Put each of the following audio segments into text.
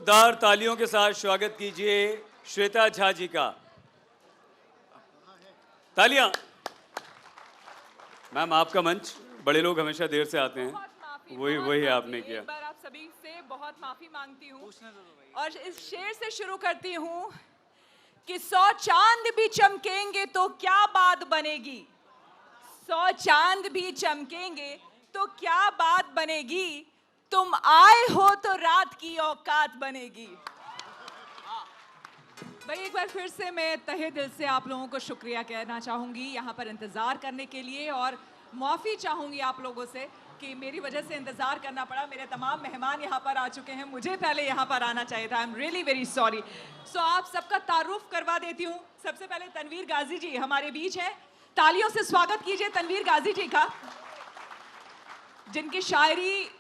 जोरदार तालियों के साथ स्वागत कीजिए श्वेता झा जी का। तालियां। मैम आपका मंच, बड़े लोग हमेशा देर से आते हैं, वही आपने किया। एक बार आप सभी से बहुत माफी मांगती हूँ और इस शेर से शुरू करती हूँ कि 100 चांद भी चमकेंगे तो क्या बात बनेगी, 100 चांद भी चमकेंगे तो क्या बात बनेगी, तुम आए हो तो रात की औकात बनेगी। भाई एक बार फिर से मैं तहे दिल से आप लोगों को शुक्रिया कहना चाहूँगी यहाँ पर इंतज़ार करने के लिए, और माफ़ी चाहूँगी आप लोगों से कि मेरी वजह से इंतज़ार करना पड़ा। मेरे तमाम मेहमान यहाँ पर आ चुके हैं, मुझे पहले यहाँ पर आना चाहिए था। I am really very sorry. So आप सबका तारुफ करवा देती हूँ। सबसे पहले तनवीर गाजी जी हमारे बीच है, तालियों से स्वागत कीजिए तनवीर गाजी जी का, जिनकी शायरी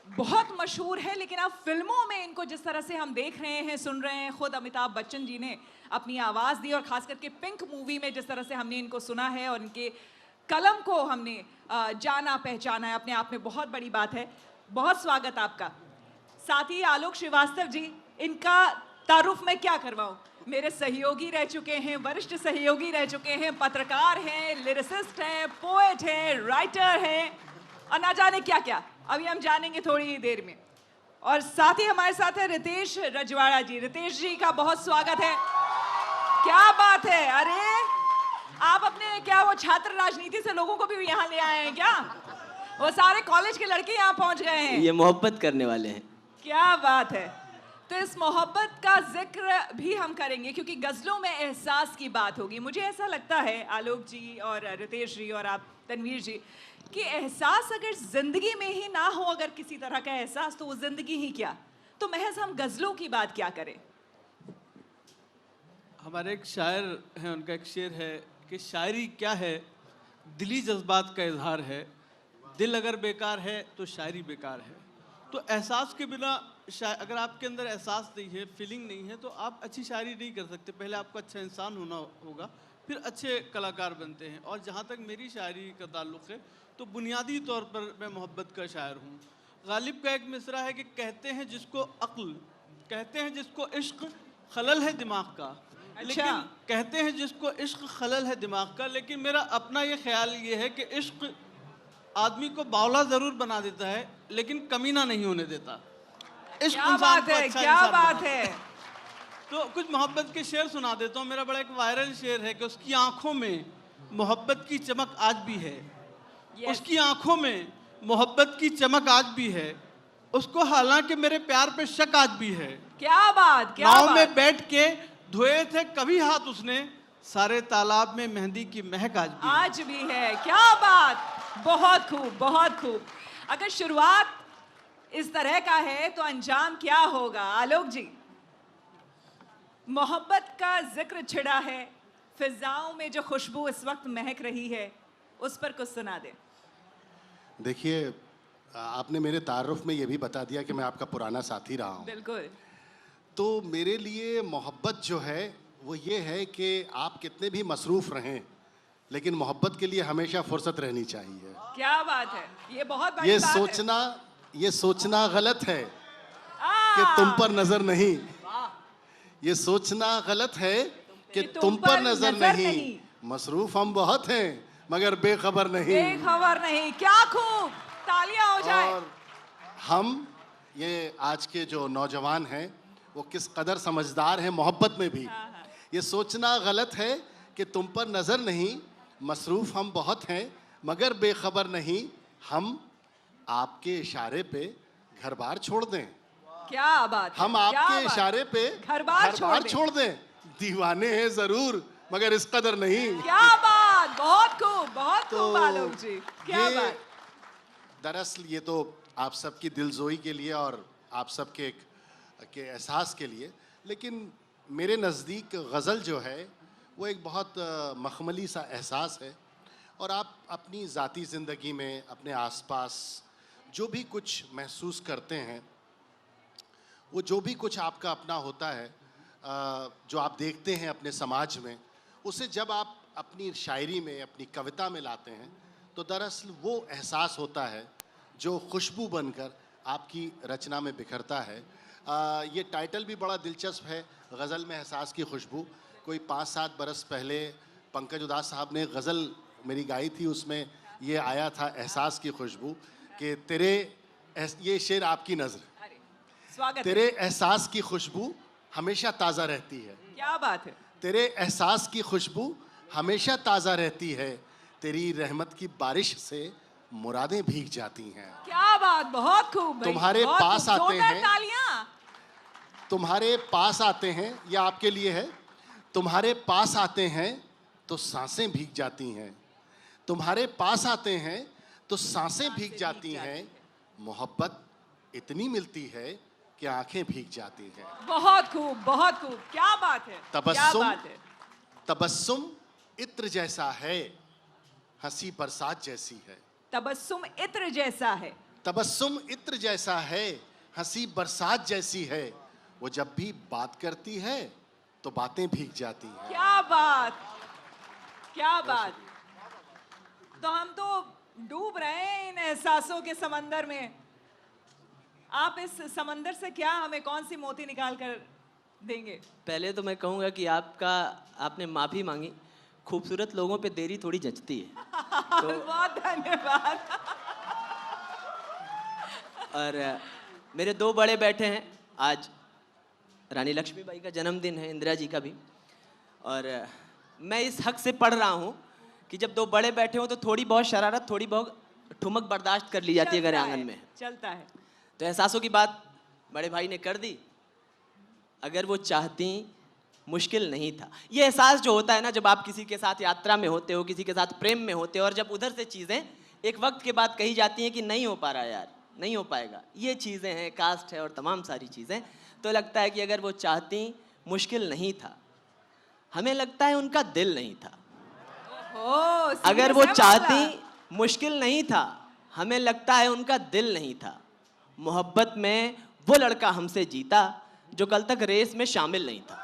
बहुत मशहूर है, लेकिन अब फिल्मों में इनको जिस तरह से हम देख रहे हैं, सुन रहे हैं, खुद अमिताभ बच्चन जी ने अपनी आवाज़ दी और ख़ास करके पिंक मूवी में जिस तरह से हमने इनको सुना है और इनके कलम को हमने जाना पहचाना है, अपने आप में बहुत बड़ी बात है। बहुत स्वागत आपका। साथ ही आलोक श्रीवास्तव जी, इनका तारुफ मैं क्या करवाऊँ, मेरे सहयोगी रह चुके हैं, वरिष्ठ सहयोगी रह चुके हैं, पत्रकार हैं, लिरिसिस्ट हैं, पोएट हैं, राइटर हैं और ना जाने क्या क्या, अभी हम जानेंगे थोड़ी ही देर में। और साथ ही हमारे साथ है रितेश रजवाड़ा जी। रितेश जी का बहुत स्वागत है। क्या बात है, अरे आप अपने क्या वो छात्र राजनीति से लोगों को भी यहाँ ले आए हैं क्या? वो सारे कॉलेज के लड़के यहाँ पहुँच गए हैं। ये मोहब्बत करने वाले हैं। क्या बात है। तो इस मोहब्बत का जिक्र भी हम करेंगे क्योंकि गज़लों में एहसास की बात होगी। मुझे ऐसा लगता है आलोक जी और रितेश जी और आप तनवीर जी कि एहसास अगर ज़िंदगी में ही ना हो, अगर किसी तरह का एहसास, तो वो ज़िंदगी ही क्या, तो महज हम गज़लों की बात क्या करें। हमारे एक शायर हैं, उनका एक शेर है कि शायरी क्या है, दिली जज्बात का इजहार है, दिल अगर बेकार है तो शायरी बेकार है। तो एहसास के बिना अगर आपके अंदर एहसास नहीं है, फीलिंग नहीं है, तो आप अच्छी शायरी नहीं कर सकते। पहले आपको अच्छा इंसान होना होगा, फिर अच्छे कलाकार बनते हैं। और जहाँ तक मेरी शायरी का ताल्लुक़ है तो बुनियादी तौर पर मैं मोहब्बत का शायर हूँ। गालिब का एक मिसरा है कि कहते हैं जिसको अक्ल, कहते हैं जिसको इश्क खलल है दिमाग का, लेकिन कहते हैं जिसको इश्क खलल है दिमाग का, लेकिन मेरा अपना ये ख्याल ये है कि इश्क आदमी को बावला ज़रूर बना देता है लेकिन कमीना नहीं होने देता। इश्क इंसान को अच्छा क्या बात है। तो कुछ मोहब्बत के शेर सुना देता हूँ। मेरा बड़ा एक वायरल शेर है कि उसकी आंखों में मोहब्बत की चमक आज भी है, उसकी आंखों में मोहब्बत की चमक आज भी है, उसको हालांकि मेरे प्यार पे शक आज भी है। क्या बात, क्या नाव बात। में बैठ के धोए थे कभी हाथ उसने, सारे तालाब में मेहंदी की महक आज भी है। क्या बात, बहुत खूब, बहुत खूब। अगर शुरुआत इस तरह का है तो अंजाम क्या होगा। आलोक जी, मोहब्बत का जिक्र छिड़ा है, फिजाओं में जो खुशबू इस वक्त महक रही है, उस पर कुछ सुना दे। देखिए, आपने मेरे तारुफ में ये भी बता दिया कि मैं आपका पुराना साथी रहा हूँ। बिल्कुल। तो मेरे लिए मोहब्बत जो है वो ये है कि आप कितने भी मसरूफ़ रहें, लेकिन मोहब्बत के लिए हमेशा फुर्सत रहनी चाहिए। क्या बात है, ये बहुत बड़ी बात है। ये सोचना गलत है कि तुम पर नजर नहीं, ये सोचना गलत है कि तुम पर नजर नहीं, मसरूफ हम बहुत हैं मगर बेखबर नहीं। बेखबर नहीं, क्या खूब, तालियां हो जाए। और हम ये आज के जो नौजवान हैं वो किस कदर समझदार हैं मोहब्बत में भी। ये सोचना गलत है कि तुम पर नजर नहीं, मसरूफ हम बहुत हैं मगर बेखबर नहीं, हम आपके इशारे पे घर बार छोड़ दें। क्या बात है, हम आपके इशारे पे घर बार छोड़ दें। दीवाने हैं जरूर मगर इस कदर नहीं। क्या बात, बहुत खूब, बहुत खूब आलोक जी, क्या बात। दरअसल ये तो आप सबकी दिलजोई के लिए और आप सबके के एहसास के लिए, लेकिन मेरे नज़दीक गज़ल जो है वो एक बहुत मखमली सा एहसास है। और आप अपनी ज़ाती ज़िंदगी में अपने आसपास जो भी कुछ महसूस करते हैं, वो जो भी कुछ आपका अपना होता है, जो आप देखते हैं अपने समाज में, उसे जब आप अपनी शायरी में, अपनी कविता में लाते हैं तो दरअसल वो एहसास होता है जो खुशबू बनकर आपकी रचना में बिखरता है। ये टाइटल भी बड़ा दिलचस्प है, गज़ल में एहसास की खुशबू। कोई 5-7 बरस पहले पंकज उदास साहब ने गज़ल मेरी गाई थी, उसमें ये आया था एहसास की खुशबू कि ये शेर आपकी नज़र, अरे स्वागत है। तेरे एहसास की खुशबू हमेशा ताज़ा रहती है, क्या बात है। तेरे एहसास की खुशबू हमेशा ताज़ा रहती है, तेरी रहमत की बारिश से मुरादें भीग जाती हैं। क्या बात, बहुत खूब भाई, तुम्हारे बहुत पास खूब। आते जोरदार हैं। तालियां। तुम्हारे पास आते हैं, ये आपके लिए है। तुम्हारे पास आते हैं तो सांसें भीग जाती हैं, तुम्हारे पास आते हैं तो सांसें भीग जाती हैं, मोहब्बत इतनी मिलती है कि आंखें भीग जाती हैं। बहुत खूब, बहुत खूब, क्या बात है, क्या तबस्सुम बात है। तबस्सुम इत्र जैसा है, हंसी बरसात जैसी है। तबस्सुम इत्र जैसा है। तबस्सुम इत्र जैसा है, हंसी बरसात जैसी है, वो जब भी बात करती है तो बातें भीग जाती हैं। क्या बात, क्या बात। तो हम तो डूब रहे हैं इन एहसासों के समंदर में। आप इस समंदर से क्या हमें कौन सी मोती निकाल कर देंगे? पहले तो मैं कहूँगा कि आपने माफ़ी मांगी, खूबसूरत लोगों पे देरी थोड़ी जचती है। बहुत धन्यवाद। और मेरे 2 बड़े बैठे हैं, आज रानी लक्ष्मीबाई का जन्मदिन है, इंदिरा जी का भी, और मैं इस हक से पढ़ रहा हूँ कि जब 2 बड़े बैठे हो तो थोड़ी बहुत शरारत, थोड़ी बहुत ठुमक बर्दाश्त कर ली जाती है अगर आंगन में। चलता है। तो एहसासों की बात बड़े भाई ने कर दी। अगर वो चाहती, मुश्किल नहीं था। ये एहसास जो होता है ना, जब आप किसी के साथ यात्रा में होते हो, किसी के साथ प्रेम में होते हो, और जब उधर से चीज़ें एक वक्त के बाद कही जाती हैं कि नहीं हो पा रहा यार, नहीं हो पाएगा, ये चीज़ें हैं, कास्ट है और तमाम सारी चीज़ें, तो लगता है कि अगर वो चाहती, मुश्किल नहीं था। हमें लगता है उनका दिल नहीं था। अगर वो चाहती, मुश्किल नहीं था। हमें लगता है उनका दिल नहीं था। मोहब्बत में वो लड़का हमसे जीता जो कल तक रेस में शामिल नहीं था।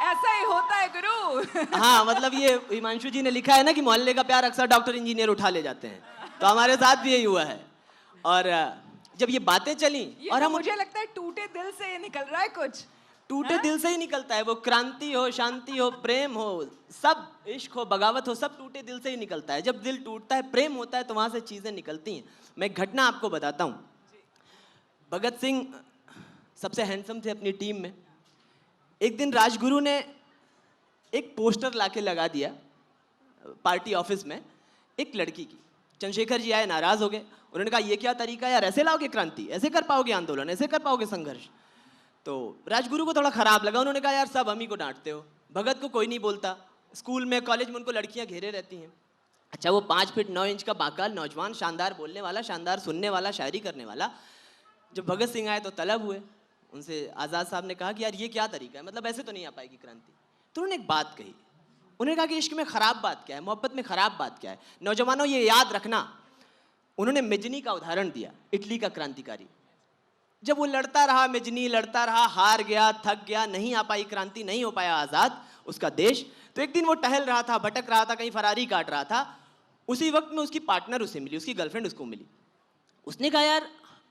ऐसा ही होता है गुरु। हाँ, मतलब ये हिमांशु जी ने लिखा है ना कि मोहल्ले का प्यार अक्सर डॉक्टर इंजीनियर उठा ले जाते हैं, तो हमारे साथ भी यही हुआ है। और जब ये बातें चली और तो हम, मुझे लगता है टूटे दिल से निकल रहा है कुछ। टूटे दिल से ही निकलता है। वो क्रांति हो, शांति हो, प्रेम हो, सब इश्क हो, बगावत हो, सब टूटे दिल से ही निकलता है। जब दिल टूटता है, प्रेम होता है, तो वहाँ से चीज़ें निकलती हैं। मैं एक घटना आपको बताता हूँ। भगत सिंह सबसे हैंडसम थे अपनी टीम में। एक दिन राजगुरु ने एक पोस्टर लाके लगा दिया पार्टी ऑफिस में एक लड़की की। चंद्रशेखर जी आए, नाराज़ हो गए। उन्होंने कहा ये क्या तरीका है यार, ऐसे लाओगे क्रांति, ऐसे कर पाओगे आंदोलन, ऐसे कर पाओगे संघर्ष। तो राजगुरु को थोड़ा खराब लगा। उन्होंने कहा यार सब हम ही को डांटते हो, भगत को कोई नहीं बोलता, स्कूल में कॉलेज में उनको लड़कियां घेरे रहती हैं। अच्छा, वो 5 फीट 9 इंच का बाकाल नौजवान, शानदार बोलने वाला, शानदार सुनने वाला, शायरी करने वाला। जब भगत सिंह आए तो तलब हुए। उनसे आज़ाद साहब ने कहा कि यार ये क्या तरीका है, मतलब ऐसे तो नहीं आ पाएगी क्रांति। तो उन्होंने एक बात कही। उन्होंने कहा कि इश्क में ख़राब बात क्या है, मोहब्बत में ख़राब बात क्या है। नौजवानों ये याद रखना। उन्होंने मिजनी का उदाहरण दिया, इटली का क्रांतिकारी। जब वो लड़ता रहा, मिजनी लड़ता रहा, हार गया, थक गया, नहीं आ पाई क्रांति, नहीं हो पाया आज़ाद उसका देश। तो एक दिन वो टहल रहा था, भटक रहा था, कहीं फरारी काट रहा था। उसी वक्त में उसकी पार्टनर उसे मिली, उसकी गर्लफ्रेंड उसको मिली। उसने कहा यार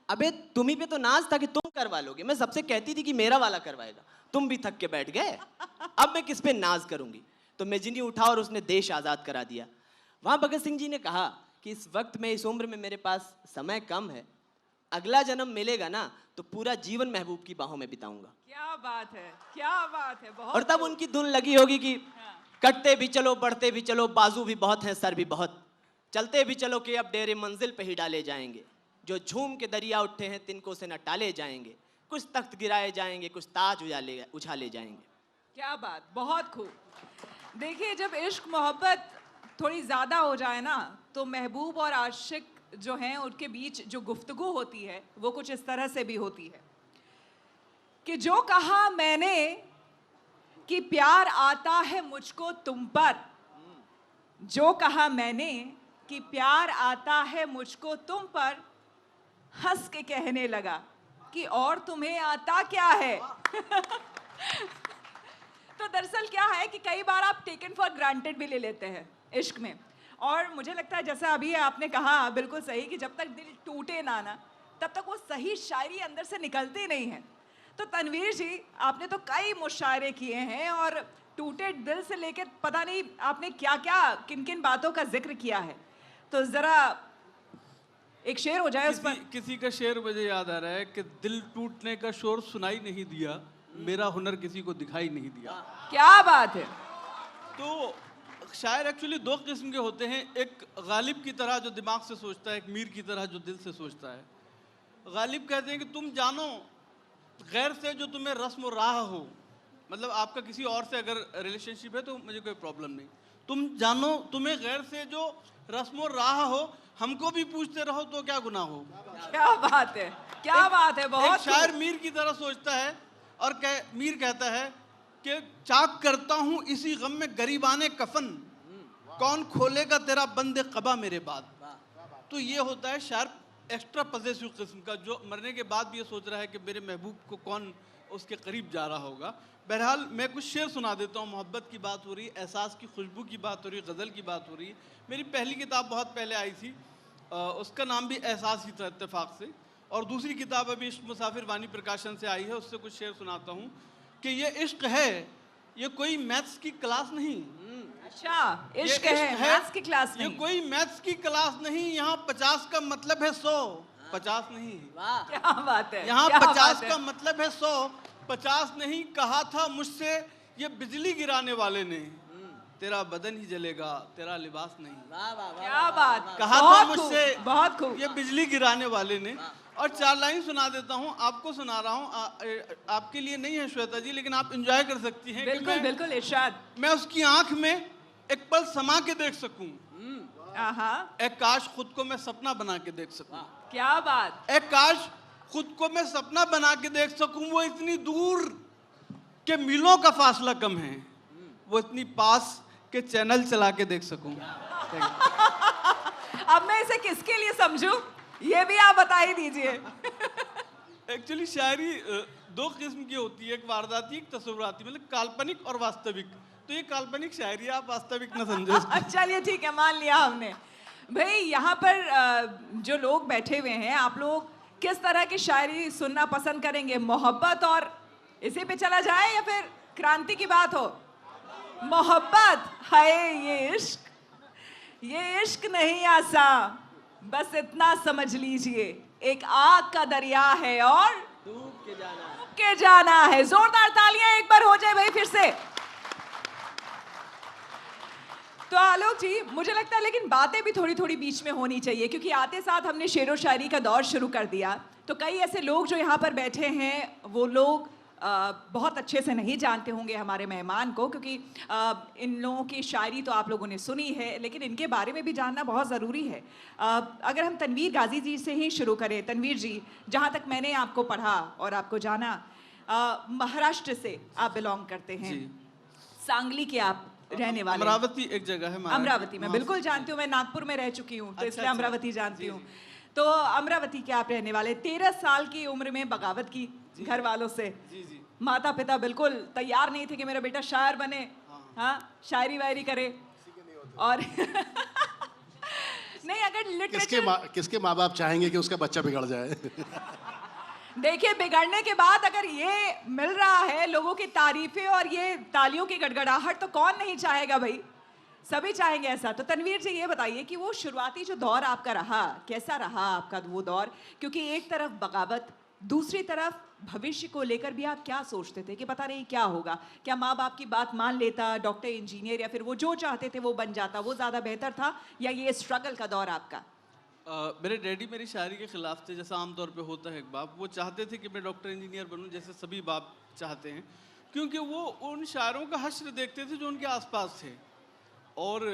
अबे तुम्ही पे तो नाज था कि तुम करवा लोगे, मैं सबसे कहती थी कि मेरा वाला करवाएगा, तुम भी थक के बैठ गए, अब मैं किस पे नाज करूंगी। तो मेजनी उठा और उसने देश आज़ाद करा दिया। वहाँ भगत सिंह जी ने कहा कि इस वक्त में, इस उम्र में मेरे पास समय कम है, अगला जन्म मिलेगा ना तो पूरा जीवन महबूब की बाहों में बिताऊंगा। क्या बात है, क्या बात है, बहुत। और तब उनकी धुन लगी होगी कि कटते भी चलो, बढ़ते भी चलो, बाजू भी बहुत हैं, सर भी बहुत, चलते भी चलो कि अब डेरे मंजिल पे ही डाले जाएंगे, जो झूम के दरिया उठे हैं तिनको से न टाले जाएंगे, कुछ तख्त गिराए जाएंगे, कुछ ताज उछाले जाएंगे। क्या बात, बहुत खूब। देखिए, जब इश्क मोहब्बत थोड़ी ज़्यादा हो जाए ना, तो महबूब और आशिक जो हैं उनके बीच जो गुफ्तगू होती है वो कुछ इस तरह से भी होती है कि जो कहा मैंने कि प्यार आता है मुझको तुम पर, जो कहा मैंने कि प्यार आता है मुझको तुम पर, हंस के कहने लगा कि और तुम्हें आता क्या है। तो दरअसल क्या है कि कई बार आप टेकन फॉर ग्रांटेड भी ले लेते हैं इश्क में। और मुझे लगता है जैसा अभी आपने कहा बिल्कुल सही कि जब तक दिल टूटे ना तब तक वो सही शायरी अंदर से निकलती नहीं है। तो तनवीर जी, आपने तो कई मुशायरे किए हैं और टूटे दिल से लेकर पता नहीं आपने क्या क्या किन किन बातों का जिक्र किया है, तो जरा एक शेर हो जाए उस पर। किसी का शेर मुझे याद आ रहा है कि दिल टूटने का शोर सुनाई नहीं दिया, मेरा हुनर किसी को दिखाई नहीं दिया। क्या बात है। तो शायर एक्चुअली दो किस्म के होते हैं, एक गालिब की तरह जो दिमाग से सोचता है, एक मीर की तरह जो दिल से सोचता है। गालिब कहते हैं कि तुम जानो गैर से जो तुम्हें रस्म और राह हो, मतलब आपका किसी और से अगर रिलेशनशिप है तो मुझे कोई प्रॉब्लम नहीं, तुम जानो तुम्हें गैर से जो रस्म और राह हो, हमको भी पूछते रहो तो क्या गुनाह हो। क्या बात है, क्या बात है। एक बहुत शायर मीर की तरह सोचता है और मीर कहता है कि चाक करता हूँ इसी गम में गरीबाने कफन, कौन खोलेगा तेरा बंदे कबा मेरे बाद। तो ये होता है शायर एक्स्ट्रा पॉजेसिव किस्म का, जो मरने के बाद भी ये सोच रहा है कि मेरे महबूब को कौन उसके करीब जा रहा होगा। बहरहाल मैं कुछ शेर सुना देता हूँ। मोहब्बत की बात हो रही, एहसास की खुशबू की बात हो रही, गज़ल की बात हो रही। मेरी पहली किताब बहुत पहले आई थी, उसका नाम भी एहसास ही था इत्तेफाक से, और दूसरी किताब अभी इश्क मुसाफिर वानी प्रकाशन से आई है, उससे कुछ शेर सुनाता हूँ कि ये इश्क है, ये कोई मैथ्स की क्लास नहीं। अच्छा, इश्क है, मैथ्स की क्लास ये नहीं। कोई मैथ्स की क्लास नहीं, यहाँ 50 का मतलब है 100, 50 नहीं। क्या बात है, यहाँ क्या 50 बात है। का मतलब है 100, 50 नहीं। कहा था मुझसे ये बिजली गिराने वाले ने, तेरा बदन ही जलेगा तेरा लिबास नहीं। क्या बात, कहा था बहुत मुझसे खूब, बहुत खूब। ये बिजली गिराने वाले ने। और 4 लाइन सुना देता हूँ, आपको सुना रहा हूँ, आपके लिए नहीं है श्वेता जी, लेकिन आप एंजॉय कर सकती हैं। बिल्कुल बिल्कुल इरशाद। मैं उसकी आंख में एक पल समा के देख सकूं, एक काश खुद को मैं सपना बना के देख सकूं। क्या बात। एक काश खुद को मैं सपना बना के देख सकूं, वो इतनी दूर के मीलों का फासला कम है, वो इतनी पास के चैनल चला के देख सकूं। अब मैं इसे किसके लिए समझूं, ये भी आप बता ही दीजिए। एक्चुअली शायरी दो किस्म की होती है, एक वारदाती, एक तस्वुराती, मतलब काल्पनिक और वास्तविक। तो ये काल्पनिक शायरी, आप वास्तविक न समझो। चलिए ठीक है, मान लिया हमने। भाई यहाँ पर जो लोग बैठे हुए हैं, आप लोग किस तरह की शायरी सुनना पसंद करेंगे? मोहब्बत और इसी पे चला जाए या फिर क्रांति की बात हो? मोहब्बत है ये इश्क नहीं आसा, बस इतना समझ लीजिए, एक आग का दरिया है और डूब के जाना है। जोरदार तालियां एक बार हो जाए भाई फिर से। तो आलोक जी, मुझे लगता है लेकिन बातें भी थोड़ी थोड़ी बीच में होनी चाहिए, क्योंकि आते साथ हमने शेरो शायरी का दौर शुरू कर दिया, तो कई ऐसे लोग जो यहाँ पर बैठे हैं वो लोग बहुत अच्छे से नहीं जानते होंगे हमारे मेहमान को, क्योंकि इन लोगों की शायरी तो आप लोगों ने सुनी है, लेकिन इनके बारे में भी जानना बहुत ज़रूरी है। अगर हम तनवीर गाजी जी से ही शुरू करें। तनवीर जी, जहाँ तक मैंने आपको पढ़ा और आपको जाना, महाराष्ट्र से आप बिलोंग करते हैं, सांगली के आप रहने वाले। अमरावती एक जगह है, अमरावती मैं बिल्कुल जानती हूँ, मैं नागपुर में रह चुकी हूँ, तो इसलिए अमरावती जानती हूँ। तो अमरावती के आप रहने वाले, 13 साल की उम्र में बगावत की घर वालों से। माता पिता बिल्कुल तैयार नहीं थे कि मेरा बेटा शायर बने, हाँ शायरी वायरी करे। और नहीं, अगर लिटरेचर किसके माँ बाप चाहेंगे कि उसका बच्चा बिगड़ जाए? देखिए, बिगड़ने के बाद अगर ये मिल रहा है लोगों की तारीफें और ये तालियों की गड़गड़ाहट, तो कौन नहीं चाहेगा भाई, सभी चाहेंगे ऐसा। तो तनवीर जी ये बताइए कि वो शुरुआती जो दौर आपका रहा, कैसा रहा आपका वो दौर? क्योंकि एक तरफ बगावत, दूसरी तरफ भविष्य को लेकर भी आप क्या सोचते थे कि पता नहीं क्या होगा, क्या माँ बाप की बात मान लेता, डॉक्टर, इंजीनियर, या फिर वो जो चाहते थे वो बन जाता, वो ज़्यादा बेहतर था, या ये स्ट्रगल का दौर आपका? मेरे डैडी मेरी शायरी के खिलाफ थे, जैसा आमतौर पे होता है एक बाप। वो चाहते थे कि मैं डॉक्टर इंजीनियर बनूं, जैसे सभी बाप चाहते हैं, क्योंकि वो उन शायरों का हश्र देखते थे जो उनके आसपास थे, और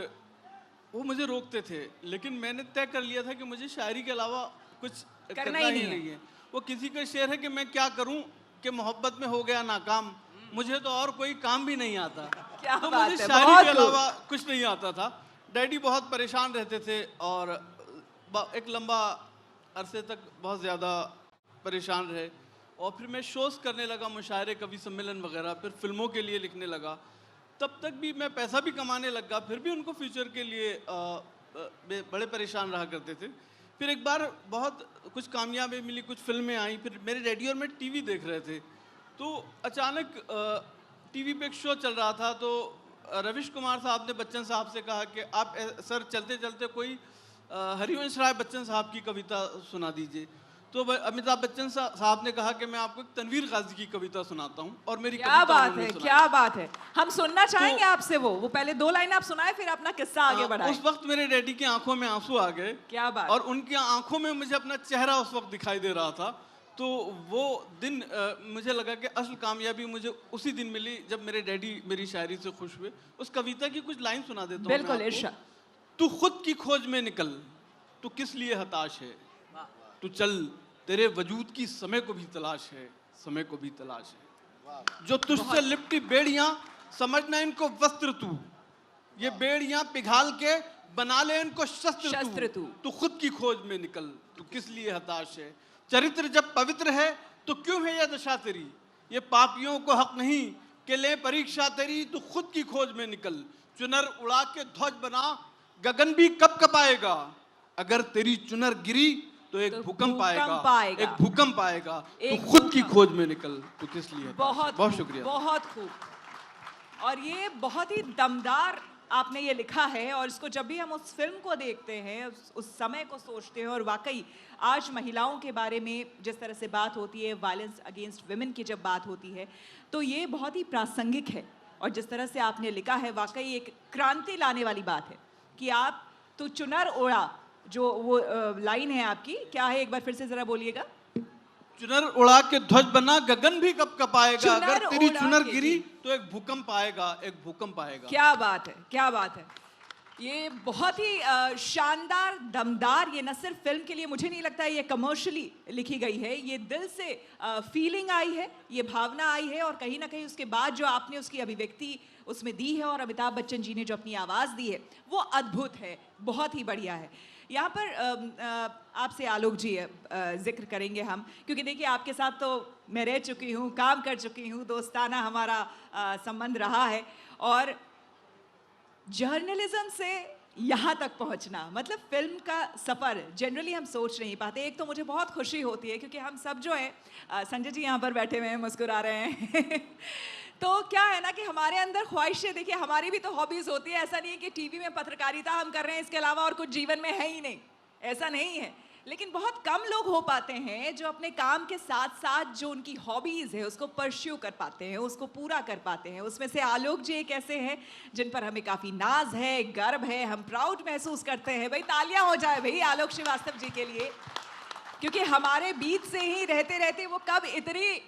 वो मुझे रोकते थे। लेकिन मैंने तय कर लिया था कि मुझे शायरी के अलावा कुछ करना ही नहीं है। वो किसी का शेर है कि मैं क्या करूं कि मोहब्बत में हो गया नाकाम, मुझे तो और कोई काम भी नहीं आता। तो मुझे शायरी के अलावा कुछ नहीं आता था। डैडी बहुत परेशान रहते थे और एक लंबा अरसे तक बहुत ज़्यादा परेशान रहे, और फिर मैं शोज़ करने लगा, मुशायरे, कवि सम्मेलन वगैरह, फिर फिल्मों के लिए लिखने लगा। तब तक भी मैं पैसा भी कमाने लगा, फिर भी उनको फ्यूचर के लिए बड़े परेशान रहा करते थे। फिर एक बार बहुत कुछ कामयाबी मिली, कुछ फिल्में आई, फिर मेरे डैडी और मैं टीवी देख रहे थे, तो अचानक टीवी पे एक शो चल रहा था, तो रविश कुमार साहब ने बच्चन साहब से कहा कि आप सर चलते चलते कोई हरिवंश राय बच्चन साहब की कविता सुना दीजिए। तो अमिताभ बच्चन साहब ने कहा कि मैं आपको एक तनवीर गाजी की कविता सुनाता हूँ, और मेरी क्या कविता बात उन्होंने है, सुनाई। क्या बात है। हम सुनना चाहेंगे तो- आपसे वो पहले 2 लाइन आप सुनाए, फिर अपना किस्सा आगे बढ़ाएं। उस वक्त मेरे डैडी की आंखों में आंसू आ गए, क्या बात। और उनकी आंखों में मुझे अपना चेहरा उस वक्त दिखाई दे रहा था। तो वो दिन मुझे लगा कि असल कामयाबी मुझे उसी दिन मिली जब मेरे डैडी मेरी शायरी से खुश हुए। उस कविता की कुछ लाइन सुना देता हूँ मैं बिल्कुल, आपको। इरशाद। तू खुद की खोज में निकल, तू किस लिए हताश है, तू चल, तेरे वजूद की समय को भी तलाश है, समय को भी तलाश है। जो तुझसे लिपटी बेड़ियां, समझना इनको वस्त्र तू, ये बेड़ियां पिघाल के बना ले इनको शस्त्र तू। तू खुद की खोज में निकल, तू किस लिए हताश है। चरित्र जब पवित्र है तो क्यों है यह दशा तेरी, ये पापियों को हक नहीं कि ले परीक्षा तेरी। तू खुद की खोज में निकल, चुनर उड़ा के ध्वज बना, गगन भी कब कपाएगा। अगर तेरी चुनर गिरी तो एक तो भूकंप आएगा, आएगा। एक भूकंप आएगा। तू एक खुद की भूकंप। खोज में निकल, तू किस लिए हताश है। बहुत बहुत खूब, शुक्रिया। बहुत खूब। और ये बहुत ही दमदार आपने ये लिखा है, और इसको जब भी हम उस फिल्म को देखते हैं, उस समय को सोचते हैं, और वाकई आज महिलाओं के बारे में जिस तरह से बात होती है, वायलेंस अगेंस्ट विमेन की जब बात होती है, तो ये बहुत ही प्रासंगिक है। और जिस तरह से आपने लिखा है, वाकई एक क्रांति लाने वाली बात है कि आप तो चुनर ओढ़ा, जो वो लाइन है आपकी, क्या है, एक बार फिर से जरा बोलिएगा। चुनर उड़ा के ध्वज बना, गगन भी कब कपाएगा। चुनर अगर तेरी उड़ा चुनर के, गिरी जी। तो एक भूकंप आएगा, एक भूकंप आएगा। क्या बात है, क्या बात है। ये बहुत ही शानदार, दमदार, ये न सिर्फ फिल्म के लिए, मुझे नहीं लगता है ये कमर्शियली लिखी गई है, ये दिल से फीलिंग आई है, ये भावना आई है, और कहीं ना कहीं उसके बाद जो आपने उसकी अभिव्यक्ति उसमें दी है, और अमिताभ बच्चन जी ने जो अपनी आवाज़ दी है, वो अद्भुत है, बहुत ही बढ़िया है। यहाँ पर आपसे आलोक जी जिक्र करेंगे हम, क्योंकि देखिए आपके साथ तो मैं रह चुकी हूँ, काम कर चुकी हूँ, दोस्ताना हमारा संबंध रहा है, और जर्नलिज्म से यहाँ तक पहुँचना, मतलब फिल्म का सफ़र जनरली हम सोच नहीं पाते। एक तो मुझे बहुत खुशी होती है क्योंकि हम सब जो है, संजय जी यहाँ पर बैठे हुए हैं, मुस्कुरा रहे हैं तो क्या है ना कि हमारे अंदर ख्वाहिशें, देखिए हमारी भी तो हॉबीज़ होती है। ऐसा नहीं है कि टीवी में पत्रकारिता हम कर रहे हैं, इसके अलावा और कुछ जीवन में है ही नहीं, ऐसा नहीं है। लेकिन बहुत कम लोग हो पाते हैं जो अपने काम के साथ साथ जो उनकी हॉबीज़ है उसको परस्यू कर पाते हैं, उसको पूरा कर पाते हैं। उसमें से आलोक जी एक ऐसे हैं जिन पर हमें काफ़ी नाज है, गर्व है, हम प्राउड महसूस करते हैं। भाई तालियां हो जाए भाई आलोक श्रीवास्तव जी के लिए, क्योंकि हमारे बीच से ही रहते रहते वो कब इतनी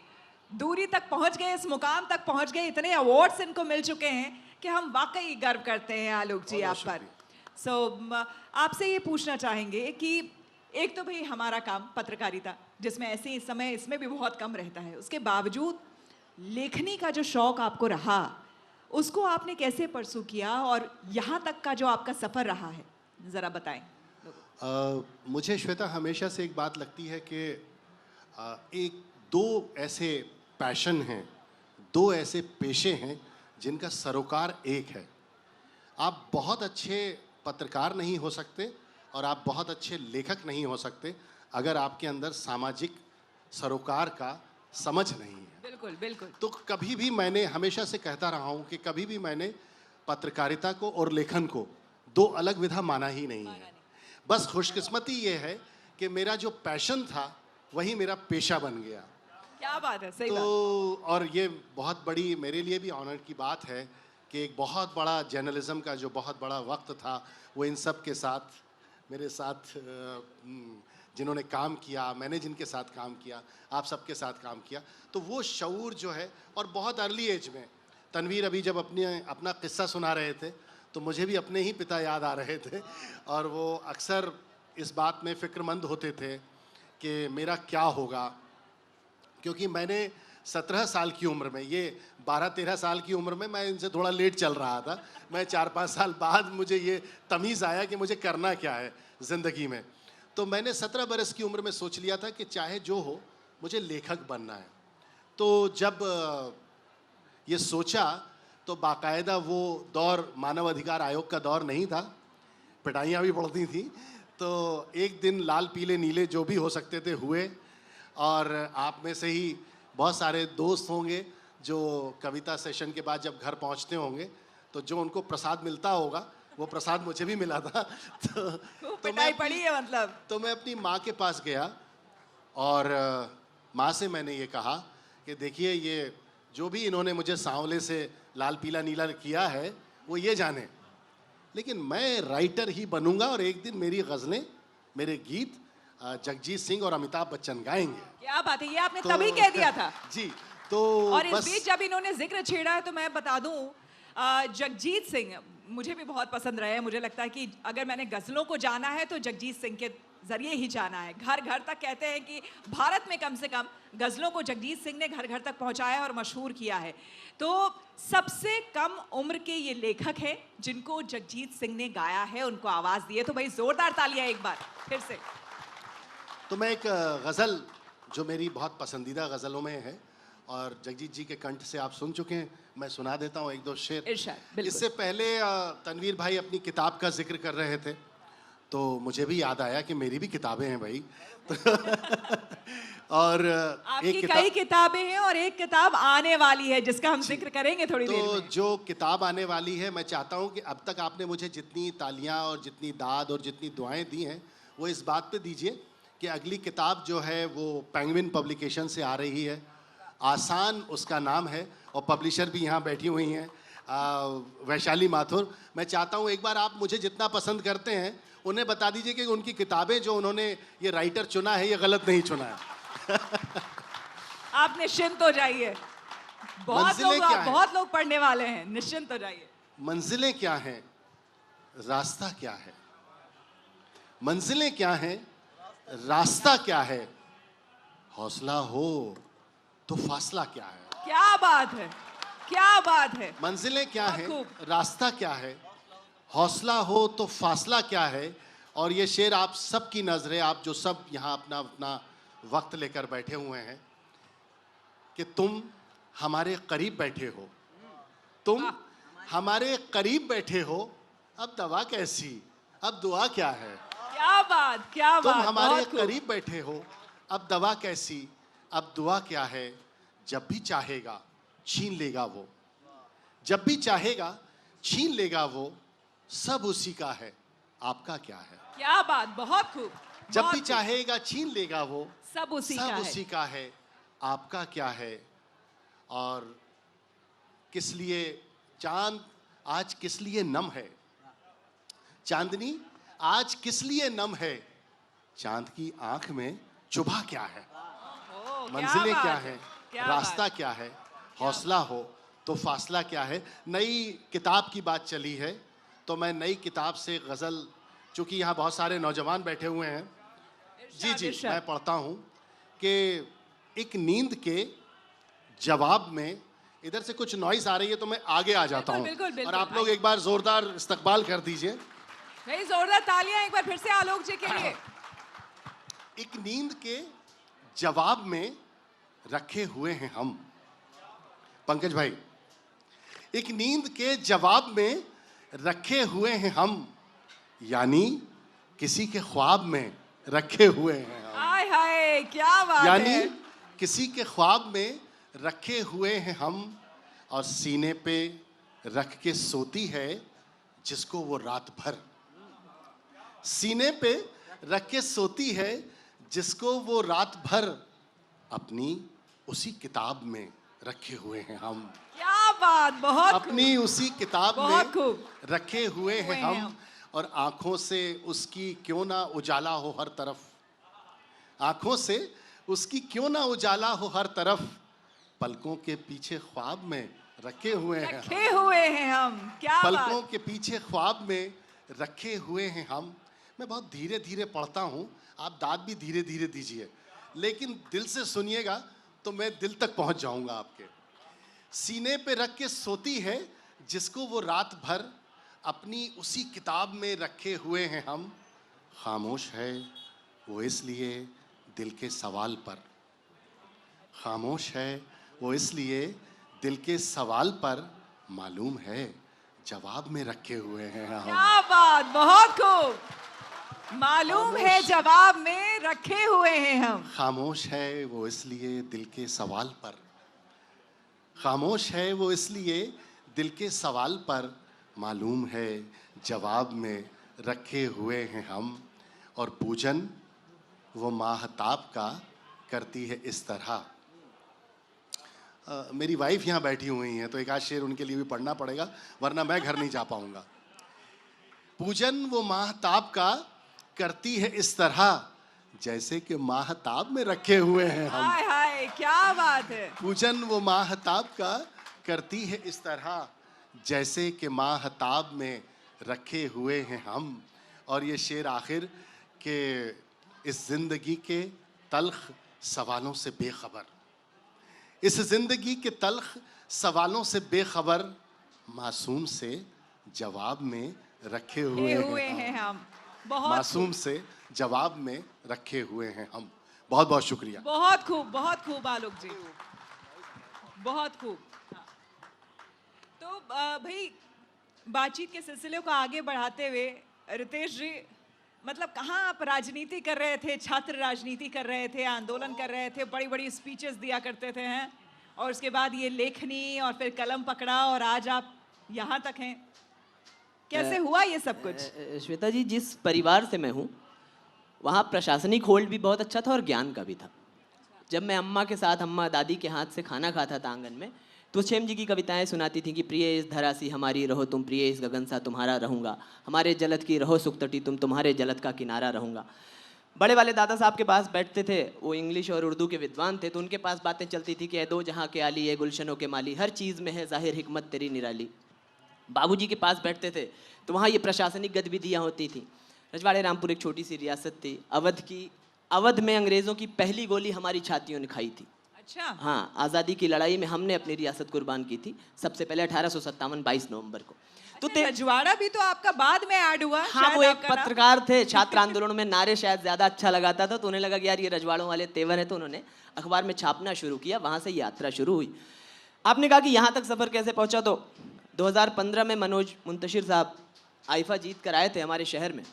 दूरी तक पहुंच गए, इस मुकाम तक पहुंच गए, इतने अवार्ड्स इनको मिल चुके हैं कि हम वाकई गर्व करते हैं आलोक जी आप पर। आपसे ये पूछना चाहेंगे कि एक तो भाई हमारा काम पत्रकारिता, जिसमें ऐसे इस समय इसमें भी बहुत कम रहता है, उसके बावजूद लेखनी का जो शौक आपको रहा, उसको आपने कैसे परसू किया, और यहाँ तक का जो आपका सफ़र रहा है, ज़रा बताएं। मुझे श्वेता हमेशा से एक बात लगती है कि एक दो ऐसे पैशन हैं, दो ऐसे पेशे हैं जिनका सरोकार एक है। आप बहुत अच्छे पत्रकार नहीं हो सकते और आप बहुत अच्छे लेखक नहीं हो सकते अगर आपके अंदर सामाजिक सरोकार का समझ नहीं है। बिल्कुल बिल्कुल। तो कभी भी मैंने हमेशा से कहता रहा हूँ कि कभी भी मैंने पत्रकारिता को और लेखन को दो अलग विधा माना ही नहीं है। बस खुशकिस्मती ये है कि मेरा जो पैशन था वही मेरा पेशा बन गया। क्या बात है, सही तो बात। और ये बहुत बड़ी मेरे लिए भी ऑनर की बात है कि एक बहुत बड़ा जर्नलिज्म का जो बहुत बड़ा वक्त था वो इन सब के साथ, मेरे साथ जिन्होंने काम किया, मैंने जिनके साथ काम किया, आप सबके साथ काम किया, तो वो शऊर जो है, और बहुत अर्ली एज में तनवीर अभी जब अपना किस्सा सुना रहे थे तो मुझे भी अपने ही पिता याद आ रहे थे, और वो अक्सर इस बात में फ़िक्रमंद होते थे कि मेरा क्या होगा, क्योंकि मैंने 17 साल की उम्र में, ये 12-13 साल की उम्र में मैं इनसे थोड़ा लेट चल रहा था। मैं 4-5 साल बाद मुझे ये तमीज़ आया कि मुझे करना क्या है ज़िंदगी में। तो मैंने 17 बरस की उम्र में सोच लिया था कि चाहे जो हो मुझे लेखक बनना है। तो जब ये सोचा तो बाकायदा वो दौर मानव अधिकार आयोग का दौर नहीं था, पिटाइयाँ भी पड़ती थी, तो एक दिन लाल पीले नीले जो भी हो सकते थे हुए, और आप में से ही बहुत सारे दोस्त होंगे जो कविता सेशन के बाद जब घर पहुंचते होंगे तो जो उनको प्रसाद मिलता होगा वो प्रसाद मुझे भी मिला था। तो पिटाई पड़ी है मतलब। तो मैं अपनी माँ के पास गया और माँ से मैंने ये कहा कि देखिए, ये जो भी इन्होंने मुझे सांवले से लाल पीला नीला किया है वो ये जाने, लेकिन मैं राइटर ही बनूंगा और एक दिन मेरी गज़लें, मेरे गीत जगजीत सिंह और अमिताभ बच्चन गाएंगे। क्या बात है, ये आपने तभी कह दिया था। जी, तो और इस बस बीच जब इन्होंने जिक्र छेड़ा है तो मैं बता दूं, जगजीत सिंह मुझे भी बहुत पसंद रहे हैं। मुझे लगता है कि अगर मैंने गज़लों को जाना है तो जगजीत सिंह के जरिए ही जाना है। घर घर तक कहते हैं कि भारत में कम से कम गज़लों को जगजीत सिंह ने घर घर तक पहुंचाया और मशहूर किया है। तो सबसे कम उम्र के ये लेखक हैं जिनको जगजीत सिंह ने गाया है, उनको आवाज़ दी है। तो भाई जोरदार तालियां एक बार फिर से। तो मैं एक गज़ल जो मेरी बहुत पसंदीदा गज़लों में है और जगजीत जी के कंठ से आप सुन चुके हैं, मैं सुना देता हूँ एक दो शेर। इरशाद, बिल्कुल। इससे पहले तनवीर भाई अपनी किताब का जिक्र कर रहे थे तो मुझे भी याद आया कि मेरी भी किताबें हैं भाई। और आपकी कई किताबें हैं और एक किताब आने वाली है जिसका हम जिक्र करेंगे थोड़ी देर तो में। जो किताब आने वाली है, मैं चाहता हूं कि अब तक आपने मुझे जितनी तालियां और जितनी दाद और जितनी दुआएं दी हैं वो इस बात पे दीजिए कि अगली किताब जो है वो पेंगुइन पब्लिकेशन से आ रही है। आसान उसका नाम है और पब्लिशर भी यहाँ बैठी हुई हैं, वैशाली माथुर। मैं चाहता हूँ एक बार आप मुझे जितना पसंद करते हैं उन्हें बता दीजिए कि उनकी किताबें जो उन्होंने ये राइटर चुना है ये गलत नहीं चुना है। आप निश्चिंत हो जाइए, बहुत लोग पढ़ने वाले हैं, निश्चिंत हो जाइए। मंजिलें क्या हैं, रास्ता क्या है? मंजिलें क्या हैं, रास्ता क्या है? हौसला हो तो फासला क्या है? क्या बात है, क्या बात है। मंजिलें क्या बहुत हैं, खूब। रास्ता क्या है, हौसला हो तो फासला क्या है? और ये शेर आप सब की नजरें, आप जो सब यहाँ अपना अपना वक्त लेकर बैठे हुए हैं, कि तुम हमारे करीब बैठे हो, तुम हमारे करीब बैठे हो, अब दवा कैसी, अब दुआ क्या है? क्या बात, क्या तुम बात। हमारे बहुत खूब। करीब बैठे हो, अब दवा कैसी, अब दुआ क्या है? जब भी चाहेगा छीन लेगा वो, जब भी चाहेगा छीन लेगा वो, सब उसी का है, आपका क्या है? क्या बात, बहुत खूब। जब बहुत भी खूब। चाहेगा छीन लेगा वो, सब उसी का है। उसी का है, आपका क्या है? और किस लिए चांद आज किस लिए नम है, चांदनी आज किस लिए नम है, चांद की आंख में चुभा क्या है? मंजिलें क्या है, रास्ता क्या है, हौसला हो तो फासला क्या है? नई किताब की बात चली है तो मैं नई किताब से गज़ल, चूँकि यहाँ बहुत सारे नौजवान बैठे हुए हैं, जी जी इरशाद। मैं पढ़ता हूँ कि एक नींद के जवाब में, इधर से कुछ नॉइस आ रही है तो मैं आगे आ जाता हूँ, बिल्कुल, बिल्कुल, और आप लोग एक बार जोरदार इस्तकबाल कर दीजिए। भाई जोरदार तालियां एक बार फिर से आलोक जी के लिए। एक नींद के जवाब में रखे हुए हैं हम, पंकज भाई, एक नींद के जवाब में रखे हुए हैं हम, यानी किसी के ख्वाब में रखे हुए हैं हम, हाय हाय, क्या बात यानी है। किसी के ख्वाब में रखे हुए हैं हम, और सीने पे रख के सोती है जिसको वो रात भर, सीने पे रख के सोती है जिसको वो रात भर, अपनी उसी किताब में रखे हुए हैं हम, क्या बात, बहुत अपनी उसी किताब बहुत में खूब। रखे हुए हैं हम, और आंखों से उसकी क्यों ना उजाला हो हर तरफ, आंखों से उसकी क्यों ना उजाला हो हर तरफ, पलकों के पीछे ख्वाब में रखे हुए हैं हम, रखे हुए हैं हम, क्या पलकों बात। के पीछे ख्वाब में रखे हुए हैं हम। मैं बहुत धीरे धीरे पढ़ता हूँ, आप दाद भी धीरे धीरे दीजिए, लेकिन दिल से सुनिएगा तो मैं दिल तक पहुँच जाऊँगा आपके। सीने पे रख के सोती है जिसको वो रात भर, अपनी उसी किताब में रखे हुए हैं हम, खामोश है वो इसलिए दिल के सवाल पर, खामोश है वो इसलिए दिल के सवाल पर, मालूम है जवाब में रखे हुए हैं हम। क्या बात, बहुत खूब। मालूम है जवाब में रखे हुए हैं हम। खामोश है वो इसलिए दिल के सवाल पर, खामोश है वो इसलिए दिल के सवाल पर, मालूम है जवाब में रखे हुए हैं हम। और पूजन वो माहताब का करती है इस तरह। मेरी वाइफ यहाँ बैठी हुई हैं तो एक आध शेर उनके लिए भी पढ़ना पड़ेगा, वरना मैं घर नहीं जा पाऊंगा। पूजन वो माहताब का करती है इस तरह, जैसे कि माहताब में रखे हुए हैं हम। हाय हाय क्या बात है। पूजन वो माहताब का करती है इस तरह, जैसे कि माहताब में रखे हुए हैं हम। और ये शेर आखिर के इस जिंदगी के तल्ख सवालों से बेखबर, इस जिंदगी के तल्ख सवालों से बेखबर, मासूम से जवाब में रखे हुए हैं हम। बहुत मासूम से जवाब में रखे हुए हैं हम। बहुत बहुत शुक्रिया। बहुत खूब आलोक जी, बहुत खूब। हाँ। तो भाई बातचीत के सिलसिले को आगे बढ़ाते हुए रितेश जी, मतलब कहाँ आप राजनीति कर रहे थे, छात्र राजनीति कर रहे थे, आंदोलन कर रहे थे, बड़ी बड़ी स्पीचेस दिया करते थे हैं, और उसके बाद ये लेखनी और फिर कलम पकड़ा और आज आप यहाँ तक हैं। कैसे हुआ ये सब कुछ? श्वेता जी, जिस परिवार से मैं हूँ वहाँ प्रशासनिक होल्ड भी बहुत अच्छा था और ज्ञान का भी था। जब मैं अम्मा के साथ, अम्मा दादी के हाथ से खाना खाता था आंगन में, तो क्षेम जी की कविताएं सुनाती थी कि प्रिय इस धरा सी हमारी रहो तुम, प्रिय इस गगन सा तुम्हारा रहूँगा, हमारे जलद की रहो सुख तटी तुम, तुम्हारे जलद का किनारा रहूँगा। बड़े वाले दादा साहब के पास बैठते थे, वो इंग्लिश और उर्दू के विद्वान थे, तो उनके पास बातें चलती थी कि ए दो जहाँ के आली, ए गुलशनों के माली, हर चीज़ में है जाहिर हिकमत तेरी निराली। बाबूजी के पास बैठते थे तो वहाँ ये प्रशासनिक गतिविधियाँ होती थी। रजवाड़े रामपुर एक छोटी सी रियासत थी, अवध में अंग्रेज़ों की पहली गोली हमारी छातियों ने खाई थी। अच्छा। हाँ, आज़ादी की लड़ाई में हमने अपनी रियासत कुर्बान की थी, सबसे पहले 1857 22 नवंबर को। तो रजवाड़ा भी तो आपका बाद में ऐड हुआ। हाँ, वो एक पत्रकार थे, छात्र आंदोलन में नारे शायद ज़्यादा अच्छा लगाता था, तो उन्हें लगा कि यार ये रजवाड़ों वाले तेवर है, तो उन्होंने अखबार में छापना शुरू किया, वहाँ से यात्रा शुरू हुई। आपने कहा कि यहाँ तक सफ़र कैसे पहुँचा, तो 2015 में मनोज मुंतशिर साहब आइफा जीत कर आए थे हमारे शहर में,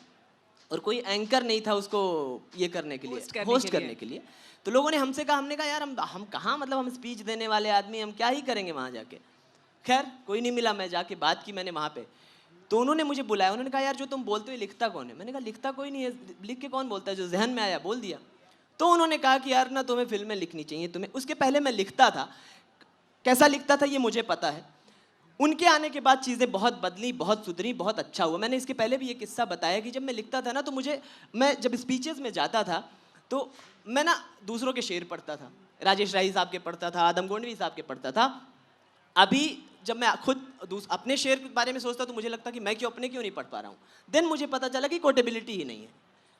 और कोई एंकर नहीं था उसको ये करने के लिए, होस्ट करने के लिए। तो लोगों ने हमसे कहा, हमने कहा यार हम कहाँ, मतलब हम स्पीच देने वाले आदमी, हम क्या ही करेंगे वहाँ जाके। खैर कोई नहीं मिला, मैं जाके बात की मैंने वहाँ पे, तो उन्होंने मुझे बुलाया, उन्होंने कहा यार जो तुम बोलते हो लिखता कौन है? मैंने कहा लिखता कोई नहीं है, लिख के कौन बोलता है, जो जहन में आया बोल दिया। तो उन्होंने कहा कि यार ना तुम्हें फिल्में लिखनी चाहिए तुम्हें। उसके पहले मैं लिखता था, कैसा लिखता था ये मुझे पता है। उनके आने के बाद चीज़ें बहुत बदली, बहुत सुधरी, बहुत अच्छा हुआ। मैंने इसके पहले भी ये किस्सा बताया कि जब मैं लिखता था ना, तो मैं जब स्पीचेस में जाता था तो मैं ना दूसरों के शेर पढ़ता था, राजेश राही साहब के पढ़ता था, आदम गोंडवी साहब के पढ़ता था। अभी जब मैं खुद अपने शेर के बारे में सोचता तो मुझे लगता कि मैं अपने क्यों नहीं पढ़ पा रहा हूँ। देन मुझे पता चला कि कोटेबिलिटी ही नहीं है,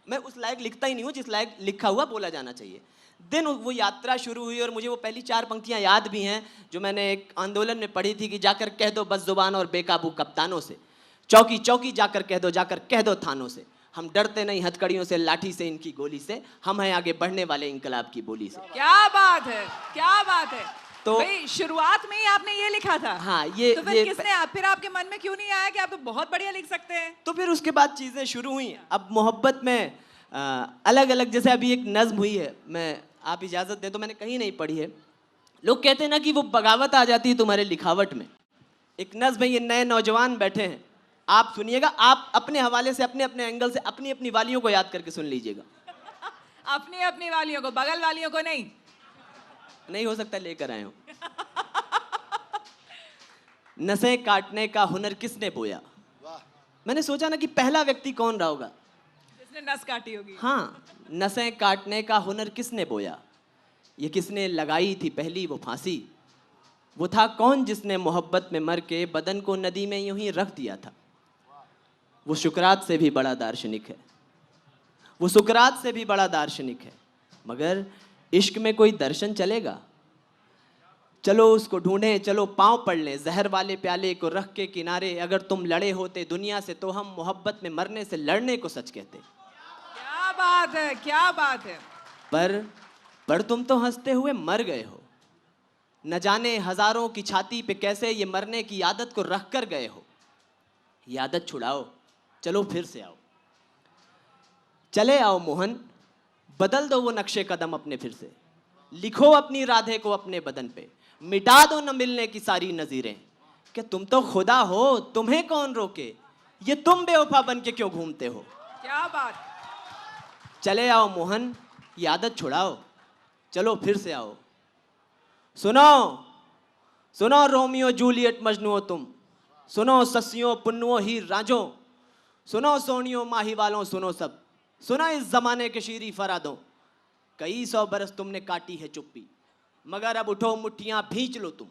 मैं उस लायक लिखता ही नहीं हूँ जिस लायक लिखा हुआ बोला जाना चाहिए। दिन वो यात्रा शुरू हुई, और मुझे वो पहली 4 पंक्तियाँ याद भी हैं जो मैंने एक आंदोलन में पढ़ी थी कि जाकर कह दो बस जुबान और बेकाबू कप्तानों से, चौकी चौकी जाकर कह दो थानों से, हम डरते नहीं हथकड़ियों से, लाठी से, इनकी गोली से, हम हैं आगे बढ़ने वाले इंकलाब की बोली से। क्या बात है, क्या बात है। तो भाई शुरुआत में ही आपने ये लिखा था? हाँ, ये तो फिर फिर आपके मन में क्यों नहीं आया कि आप तो बहुत बढ़िया लिख सकते हैं? तो फिर उसके बाद चीज़ें शुरू हुई। अब मोहब्बत में अलग अलग, जैसे अभी एक नज्म हुई है, मैं आप इजाज़त दें तो मैंने कहीं नहीं पढ़ी है, लोग कहते हैं ना कि वो बगावत आ जाती है तुम्हारे लिखावट में। एक नज्म है, ये नए नौजवान बैठे हैं, आप सुनिएगा, आप अपने हवाले से, अपने अपने एंगल से अपनी अपनी वालियों को याद करके सुन लीजिएगा। अपनी अपनी वालियों को, बगल वालियों को नहीं हो सकता लेकर आए हो। नसें काटने का हुनर किसने बोया? मैंने सोचा ना कि पहला व्यक्ति कौन रहा होगा जिसने नस काटी होगी। हाँ, नसें काटने का हुनर किसने बोया, ये किसने लगाई थी पहली वो फांसी, वो था कौन जिसने मोहब्बत में मर के बदन को नदी में यूं ही रख दिया था। वो सुकरात से भी बड़ा दार्शनिक है, वो सुकरात से भी बड़ा दार्शनिक है, मगर इश्क में कोई दर्शन चलेगा? चलो उसको ढूंढें, चलो पांव पढ़ लें, जहर वाले प्याले को रख के किनारे, अगर तुम लड़े होते दुनिया से तो हम मोहब्बत में मरने से लड़ने को सच कहते। क्या बात है, क्या बात है। पर तुम तो हंसते हुए मर गए हो, न जाने हजारों की छाती पे कैसे ये मरने की आदत को रख कर गए हो। ये आदत छुड़ाओ, चलो फिर से आओ। चले आओ मोहन, बदल दो वो नक्शे कदम अपने फिर से, लिखो अपनी राधे को अपने बदन पे, मिटा दो न मिलने की सारी नजीरें, कि तुम तो खुदा हो, तुम्हें कौन रोके, ये तुम बेवफा बन के क्यों घूमते हो। क्या बात। चले आओ मोहन, ये आदत छुड़ाओ, चलो फिर से आओ। सुनो सुनो रोमियो जूलियट मजनू तुम, सुनो ससियों पुन्नुओं हीर रांझो, सुनो सोनियो माही वालों सुनो सब, सुना इस जमाने के शीरी फरादों, कई 100 बरस तुमने काटी है चुप्पी, मगर अब उठो मुट्ठियां भींच लो तुम,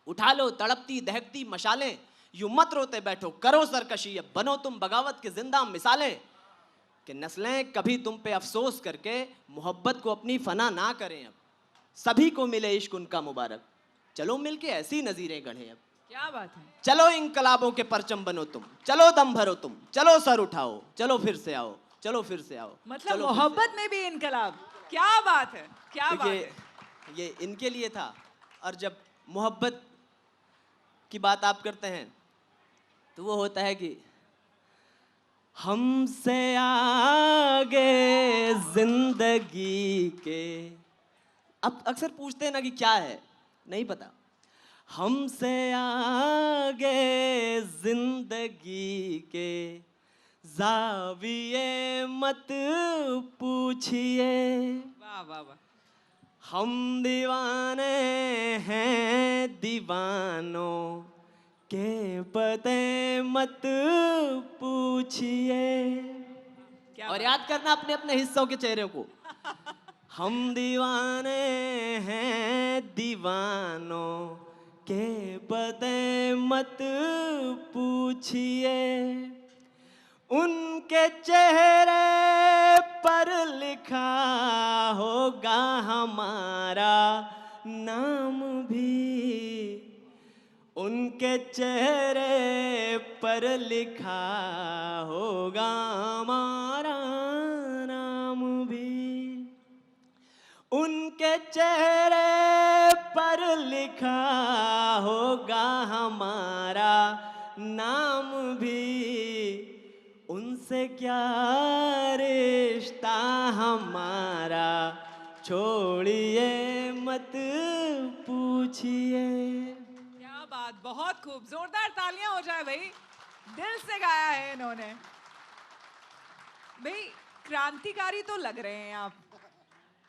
उठा लो तड़पती दहकती मशालें, यूं मत रोते बैठो करो सरकशी, अब बनो तुम बगावत के जिंदा मिसालें, कि नस्लें कभी तुम पे अफसोस करके मोहब्बत को अपनी फना ना करें, अब सभी को मिले इश्क उनका मुबारक, चलो मिलके ऐसी नजीरें गढ़े अब। क्या बात है। चलो इनकलाबों के परचम बनो तुम, चलो दम भरो तुम, चलो सर उठाओ, चलो फिर से आओ, चलो फिर से आओ। मतलब चलो फिर से मोहब्बत में भी इनकलाब, क्या बात है, क्या आओ। बात देखिए, है। ये इनके लिए था, और जब मोहब्बत की बात आप करते हैं तो वो होता है कि हमसे आगे जिंदगी के, अब अक्सर पूछते हैं ना कि क्या है, नहीं पता, हमसे आगे जिंदगी के जाविये मत पूछिए, वाह वाह वाह। हम दीवाने हैं दीवानों के पते मत पूछिए। क्या और बात। याद करना अपने अपने हिस्सों के चेहरे को। हम दीवाने हैं दीवानों के पते मत पूछिए, उनके चेहरे पर लिखा होगा हमारा नाम भी, उनके चेहरे पर लिखा होगा हमारा नाम भी, उनके चेहरे पर लिखा होगा हमारा नाम भी, उनसे क्या रिश्ता हमारा छोड़िए मत पूछिए। क्या बात, बहुत खूब, जोरदार तालियां हो जाए भाई, दिल से गाया है इन्होंने। भाई क्रांतिकारी तो लग रहे हैं आप,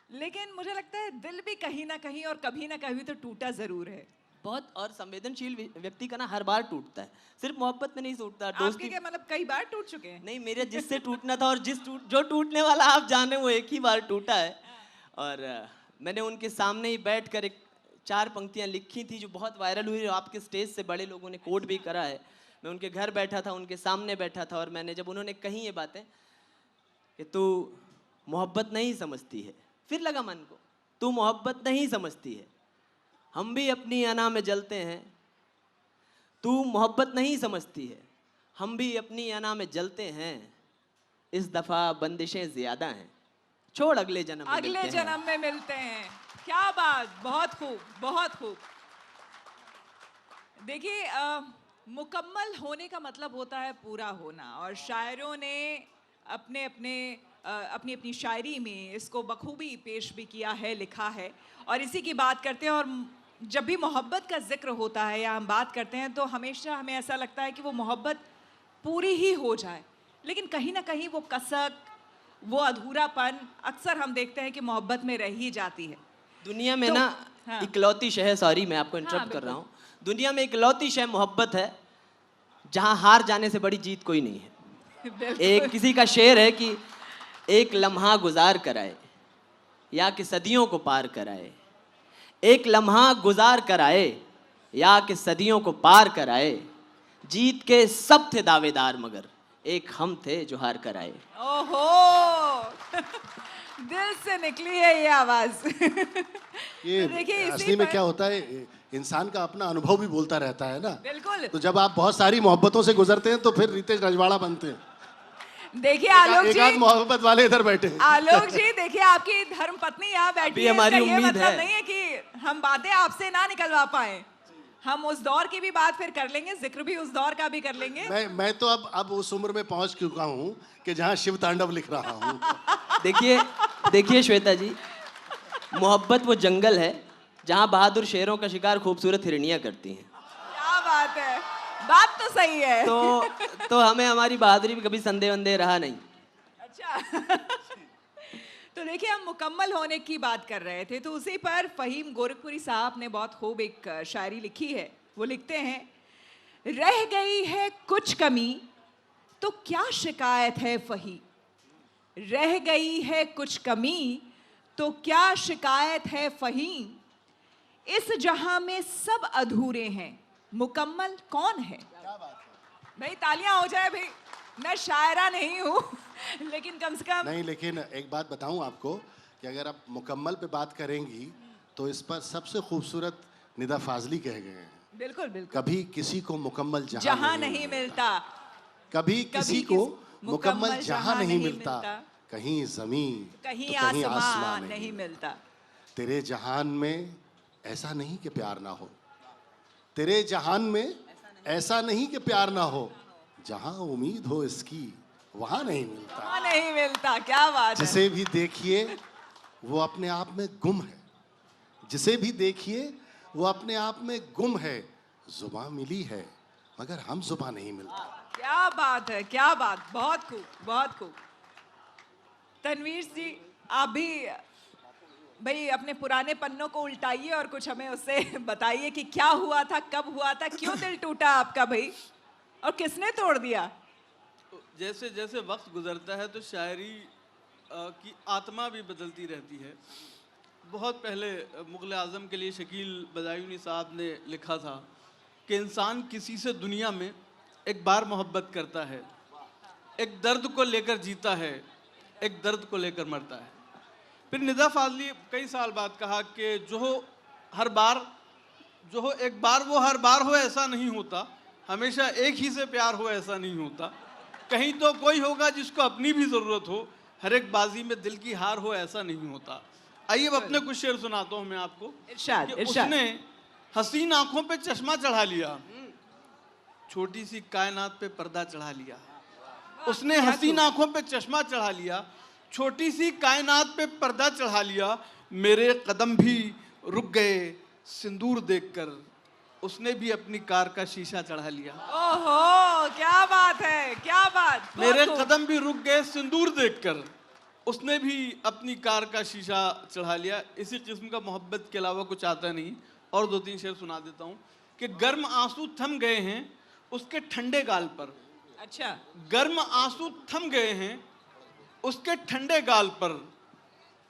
लेकिन मुझे लगता है दिल भी कहीं ना कहीं और कभी ना कभी तो टूटा जरूर है। बहुत, और संवेदनशील व्यक्ति का ना हर बार टूटता है, सिर्फ मोहब्बत में नहीं टूटता, आपके दोस्ती क्या मतलब कई बार टूट चुके हैं? नहीं, मेरे जिससे टूटना था और जो टूटने वाला आप जाने वो एक ही बार टूटा है। और मैंने उनके सामने ही बैठ कर एक 4 पंक्तियां लिखी थी जो बहुत वायरल हुई, आपके स्टेज से बड़े लोगों ने कोट भी करा है। मैं उनके घर बैठा था, उनके सामने बैठा था, और मैंने जब उन्होंने कही ये बातें कि तू मोहब्बत नहीं समझती है, फिर लगा मन को तू मोहब्बत नहीं समझती है, हम भी अपनी अना में जलते हैं, तू मोहब्बत नहीं समझती है, हम भी अपनी अना में जलते हैं, इस दफा बंदिशें ज्यादा हैं, छोड़ अगले जन्म में अगले मिलते हैं। जन्म में मिलते हैं। क्या बात, बहुत खूब, बहुत खूब। देखिए मुकम्मल होने का मतलब होता है पूरा होना, और शायरों ने अपने अपने अपनी अपनी शायरी में इसको बखूबी पेश भी किया है, लिखा है, और इसी की बात करते हैं। और जब भी मोहब्बत का जिक्र होता है या हम बात करते हैं तो हमेशा हमें ऐसा लगता है कि वो मोहब्बत पूरी ही हो जाए, लेकिन कहीं ना कहीं वो कसक, वो अधूरापन अक्सर हम देखते हैं कि मोहब्बत में रह ही जाती है। दुनिया में तो- ना हाँ। इकलौती शय, सॉरी मैं आपको इंटरप्ट कर बिल्कुल। रहा हूँ, दुनिया में इकलौती शय मोहब्बत है जहाँ हार जाने से बड़ी जीत कोई नहीं है। बिल्कुल। एक किसी का शेर है कि एक लम्हा गुजार कराए या कि सदियों को पार कराए, एक लम्हा गुजार कराए या कि सदियों को पार कराए, जीत के सब थे दावेदार मगर एक हम थे जो हार कराए। ओहो दिल से निकली है ये आवाज। ये तो देखिए, इसी असली में पर- क्या होता है, इंसान का अपना अनुभव भी बोलता रहता है ना। बिल्कुल। तो जब आप बहुत सारी मोहब्बतों से गुजरते हैं तो फिर रितेश रजवाड़ा बनते हैं। देखिए आलोक एक आध जी, मोहब्बत वाले इधर बैठे हैं। आलोक जी देखिए आपकी धर्म पत्नी यहाँ बैठी अभी है, हमारी इसका ये उम्मीद मतलब है। नहीं है कि हम बातें आपसे ना निकलवा पाए। हम उस दौर की भी बात फिर कर लेंगे, जिक्र भी उस दौर का भी कर लेंगे। मैं तो अब उस उम्र में पहुंच चुका हूं कि जहां शिव तांडव लिख रहा हूं। देखिए देखिए श्वेता जी, मोहब्बत वो जंगल है जहाँ बहादुर शेरों का शिकार खूबसूरत हिरनियाँ करती हैं। क्या बात है, बात तो सही है। तो हमें हमारी बहादुरी में कभी संदेह वंदेह रहा नहीं। अच्छा तो देखिए, हम मुकम्मल होने की बात कर रहे थे, तो उसी पर फ़हीम गोरखपुरी साहब ने बहुत खूब एक शायरी लिखी है। वो लिखते हैं, रह गई है कुछ कमी तो क्या शिकायत है फ़ही, रह गई है कुछ कमी तो क्या शिकायत है फ़ही, इस जहां में सब अधूरे हैं, मुकम्मल कौन है। भाई तालियां हो जाए भाई, मैं शायरा नहीं हूँ लेकिन कम से कम नहीं, लेकिन एक बात बताऊं आपको कि अगर आप मुकम्मल पे बात करेंगी तो इस पर सबसे खूबसूरत निदा फाजली कह गए हैं। बिल्कुल बिल्कुल, कभी किसी को मुकम्मल जहां नहीं मिलता, कभी किसी को मुकम्मल जहां नहीं मिलता, मिलता, कहीं जमीन कहीं तो कहीं आसमान आसमान नहीं मिलता। तेरे जहान में ऐसा नहीं कि प्यार ना हो, तेरे जहान में ऐसा नहीं कि प्यार ना हो, जहां उम्मीद हो इसकी वहां नहीं मिलता। वहां नहीं मिलता, क्या बात है। जिसे भी देखिए वो अपने आप में गुम है, जिसे भी देखिए वो अपने आप में गुम है, जुबान मिली है मगर हम जुबान नहीं मिलता। क्या बात है, क्या बात, बहुत खूब, बहुत खूब। तनवीर जी, आप भी भाई अपने पुराने पन्नों को उल्टाइए और कुछ हमें उससे बताइए कि क्या हुआ था, कब हुआ था, क्यों दिल टूटा आपका भाई, और किसने तोड़ दिया। जैसे जैसे वक्त गुजरता है तो शायरी की आत्मा भी बदलती रहती है। बहुत पहले मुग़ल आज़म के लिए शकील बदायूनी साहब ने लिखा था कि इंसान किसी से दुनिया में एक बार मोहब्बत करता है, एक दर्द को लेकर जीता है, एक दर्द को लेकर मरता है। फिर निदा फाजली कई साल बाद कहा कि जो हो हर बार, जो हो एक बार वो हर बार हो ऐसा नहीं होता, हमेशा एक ही से प्यार हो ऐसा नहीं होता, कहीं तो कोई होगा जिसको अपनी भी ज़रूरत हो, हर एक बाजी में दिल की हार हो ऐसा नहीं होता। आइए अब अपने कुछ शेर सुनाता हूँ मैं आपको। इरशाद, कि इरशाद। उसने हसीन आंखों पे चश्मा चढ़ा लिया, छोटी सी कायनात पे पर्दा चढ़ा लिया। उसने हसीन आंखों पे चश्मा चढ़ा लिया, छोटी सी कायनात पे पर्दा चढ़ा लिया, मेरे कदम भी रुक गए सिंदूर देखकर, उसने भी अपनी कार का शीशा चढ़ा लिया। ओहो, क्या बात है, क्या बात, बहुत मेरे खूब। कदम भी रुक गए सिंदूर देखकर, उसने भी अपनी कार का शीशा चढ़ा लिया। इसी किस्म का मोहब्बत के अलावा कुछ आता नहीं। और दो तीन शेर सुना देता हूँ कि गर्म आंसू थम गए हैं उसके ठंडे गाल पर, अच्छा, गर्म आंसू थम गए हैं उसके ठंडे गाल पर,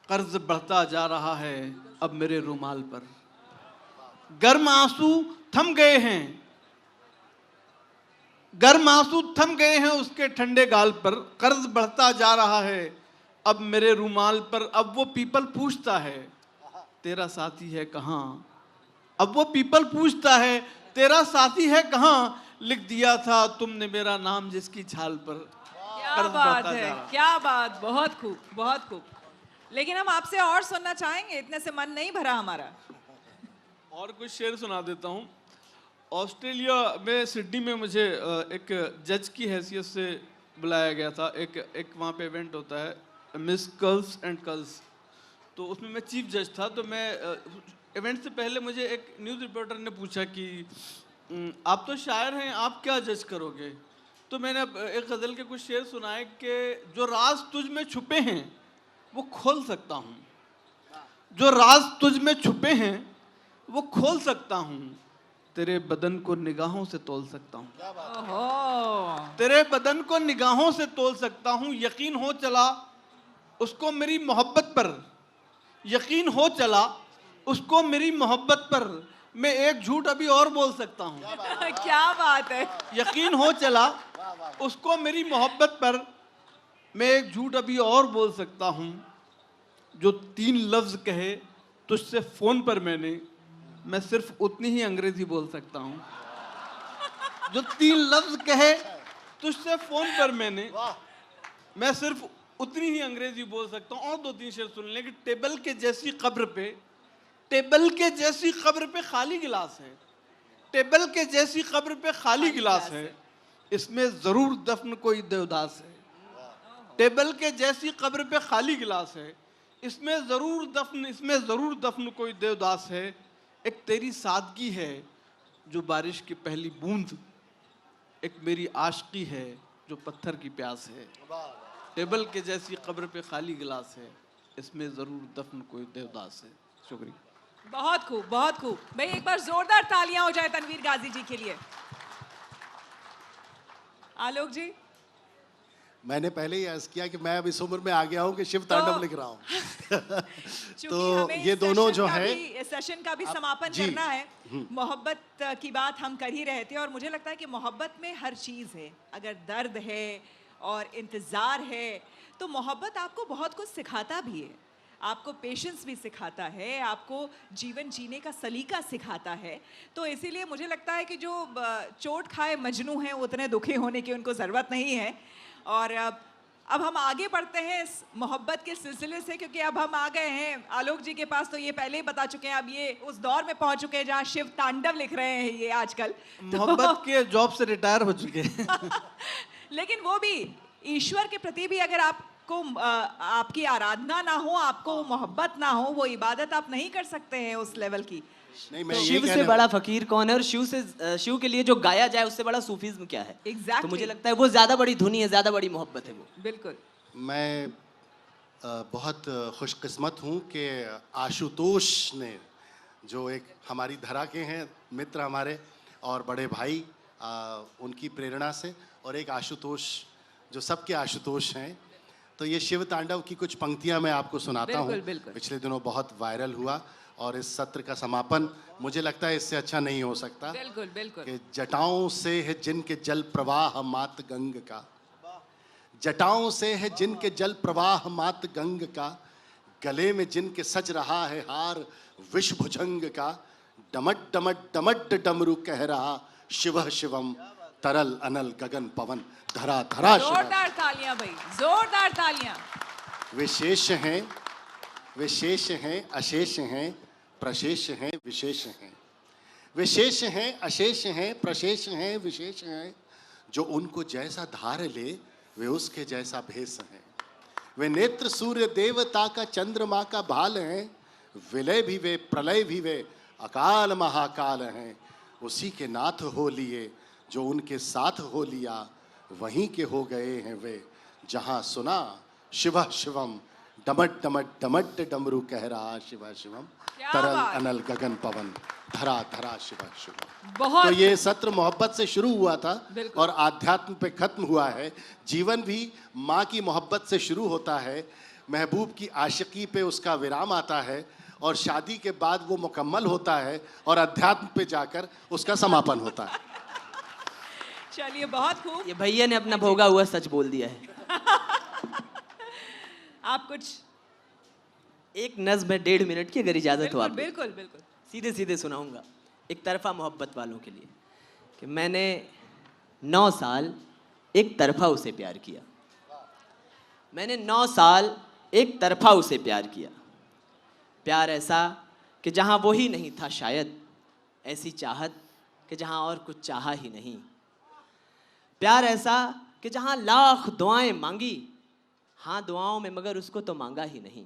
कर्ज बढ़ता जा रहा है अब मेरे रुमाल पर। गर्म आंसू थम गए हैं, गर्म आंसू थम गए हैं उसके ठंडे गाल पर, कर्ज बढ़ता जा रहा है अब मेरे रुमाल पर। अब वो पीपल पूछता है तेरा साथी है कहाँ, अब वो पीपल पूछता है तेरा साथी है कहाँ, लिख दिया था तुमने मेरा नाम जिसकी छाल पर। क्या कर्ज बात बढ़ता है, जा रहा। क्या बात, बहुत खूब, बहुत खूब। लेकिन हम आपसे और सुनना चाहेंगे, इतने से मन नहीं भरा हमारा। और कुछ शेर सुना देता हूँ। ऑस्ट्रेलिया में सिडनी में मुझे एक जज की हैसियत से बुलाया गया था। एक वहाँ पे इवेंट होता है मिस कर्ल्स एंड कर्ल्स, तो उसमें मैं चीफ जज था। तो मैं इवेंट से पहले मुझे एक न्यूज़ रिपोर्टर ने पूछा कि आप तो शायर हैं, आप क्या जज करोगे। तो मैंने एक गज़ल के कुछ शेर सुनाए कि जो राज तुझ में छुपे हैं वो खोल सकता हूँ, जो राज तुझ में छुपे हैं वो खोल सकता हूँ, तेरे बदन को निगाहों से तोल सकता हूँ, ओहो, तेरे बदन को निगाहों से तोल सकता हूँ। यकीन हो चला उसको मेरी मोहब्बत पर, यकीन हो चला उसको मेरी मोहब्बत पर, मैं एक झूठ अभी और बोल सकता हूँ। क्या बात है। यकीन हो चला उसको मेरी मोहब्बत पर, मैं एक झूठ अभी और बोल सकता हूँ। जो 3 लफ्ज़ कहे तुझसे फ़ोन पर मैंने, मैं सिर्फ उतनी ही अंग्रेज़ी बोल सकता हूँ। जो 3 लफ्ज़ कहे तुझसे फ़ोन पर मैंने, मैं सिर्फ उतनी ही अंग्रेज़ी बोल सकता हूँ। और 2-3 शेर सुन लें कि टेबल के जैसी कब्र पे, टेबल के जैसी कब्र पे खाली गिलास है, टेबल के जैसी कब्र पे खाली गिलास है, इसमें जरूर दफन कोई देवदास है। टेबल के जैसी कब्र पे खाली गिलास है, इसमें जरूर दफन कोई देवदास है। एक तेरी सादगी है जो बारिश की पहली बूंद, एक मेरी आशिकी है जो पत्थर की प्यास है। टेबल के जैसी कब्र पे खाली गिलास है, इसमें जरूर दफन कोई देवदास है। शुक्रिया। बहुत खूब, बहुत खूब। भाई एक बार जोरदार तालियां हो जाए तनवीर गाजी जी के लिए। आलोक जी, मैंने पहले ही अर्ज किया कि मैं अब इस उम्र में आ गया हूँ कि शिव तांडव लिख रहा हूँ। तो ये दोनों जो है सेशन का भी समापन जी। करना है। मोहब्बत की बात हम कर ही रहे थे और मुझे लगता है कि मोहब्बत में हर चीज़ है। अगर दर्द है और इंतज़ार है तो मोहब्बत आपको बहुत कुछ सिखाता भी है। आपको पेशेंस भी सिखाता है, आपको जीवन जीने का सलीका सिखाता है। तो इसीलिए मुझे लगता है कि जो चोट खाए मजनू हैं उतने दुखी होने की उनको ज़रूरत नहीं है। और अब हम आगे बढ़ते हैं इस मोहब्बत के सिलसिले से, क्योंकि अब हम आ गए हैं आलोक जी के पास। तो ये पहले ही बता चुके हैं, अब ये उस दौर में पहुंच चुके हैं जहां शिव तांडव लिख रहे हैं ये आजकल। मोहब्बत के जॉब से रिटायर हो चुके हैं। लेकिन वो भी ईश्वर के प्रति भी अगर आपको आपकी आराधना ना हो, आपको मोहब्बत ना हो, वो इबादत आप नहीं कर सकते हैं उस लेवल की। नहीं, मैं शिव से बड़ा फकीर कौन है, और शिव के लिए जो गाया जाए उससे बड़ा सूफीज्म क्या है? Exactly. तो मुझे लगता है वो ज्यादा बड़ी धुनी है, ज्यादा बड़ी मोहब्बत है वो। बिल्कुल। मैं बहुत खुशकिस्मत हूँ कि आशुतोष ने, जो एक हमारी धरा के हैं मित्र हमारे और बड़े भाई, उनकी प्रेरणा से, और एक आशुतोष जो सबके आशुतोष हैं, तो ये शिव तांडव की कुछ पंक्तियां मैं आपको सुनाता हूँ। बिल्कुल। पिछले दिनों बहुत वायरल हुआ और इस सत्र का समापन मुझे लगता है इससे अच्छा नहीं हो सकता। बिल्कुल बिल्कुल। कि जटाओं से है जिनके जल प्रवाह मात गंग का, जटाओं से है जिनके जल प्रवाह मात गंग का, गले में जिनके सज रहा है हार विष भुजंग का, डमट डमट डमट डमरू कह रहा शिव शिवम, तरल अनल गगन पवन धरा धरा शिव। जोरदार तालियां भाई, जोरदार तालियां। विशेष हैं, विशेष हैं, अशेष हैं, प्रशेष हैं, विशेष हैं। विशेष हैं, अशेष हैं, प्रशेष हैं, विशेष हैं। जो उनको जैसा धार ले वे उसके जैसा भेष हैं। वे नेत्र सूर्य देवता का चंद्रमा का भाल हैं। विलय भी वे, प्रलय भी वे, अकाल महाकाल हैं। उसी के नाथ हो लिए जो उनके साथ हो लिया, वहीं के हो गए हैं वे जहां सुना शिव शिवम, डमट डमट डमट डमरू कह रहा शिव शिवम, तरल अनल गगन पवन धरा धरा शिव शिवम। बहुत। तो ये सत्र मोहब्बत से शुरू हुआ था बिल्कुल। और आध्यात्म पे खत्म हुआ है। जीवन भी माँ की मोहब्बत से शुरू होता है, महबूब की आशिकी पे उसका विराम आता है, और शादी के बाद वो मुकम्मल होता है और अध्यात्म पे जाकर उसका समापन होता है। चलिए, बहुत खूब। ये भैया ने अपना भोगा हुआ सच बोल दिया है। आप कुछ एक नज्म है 1.5 मिनट की, अगर इजाजत हो बिल्कुल आपको। बिल्कुल बिल्कुल। सीधे सीधे सुनाऊंगा एक तरफा मोहब्बत वालों के लिए, कि मैंने 9 साल एक तरफा उसे प्यार किया। मैंने 9 साल एक तरफा उसे प्यार किया। प्यार ऐसा कि जहां वो ही नहीं था शायद, ऐसी चाहत कि जहां और कुछ चाहा ही नहीं। प्यार ऐसा कि जहां लाख दुआएं मांगी, हाँ दुआओं में, मगर उसको तो मांगा ही नहीं।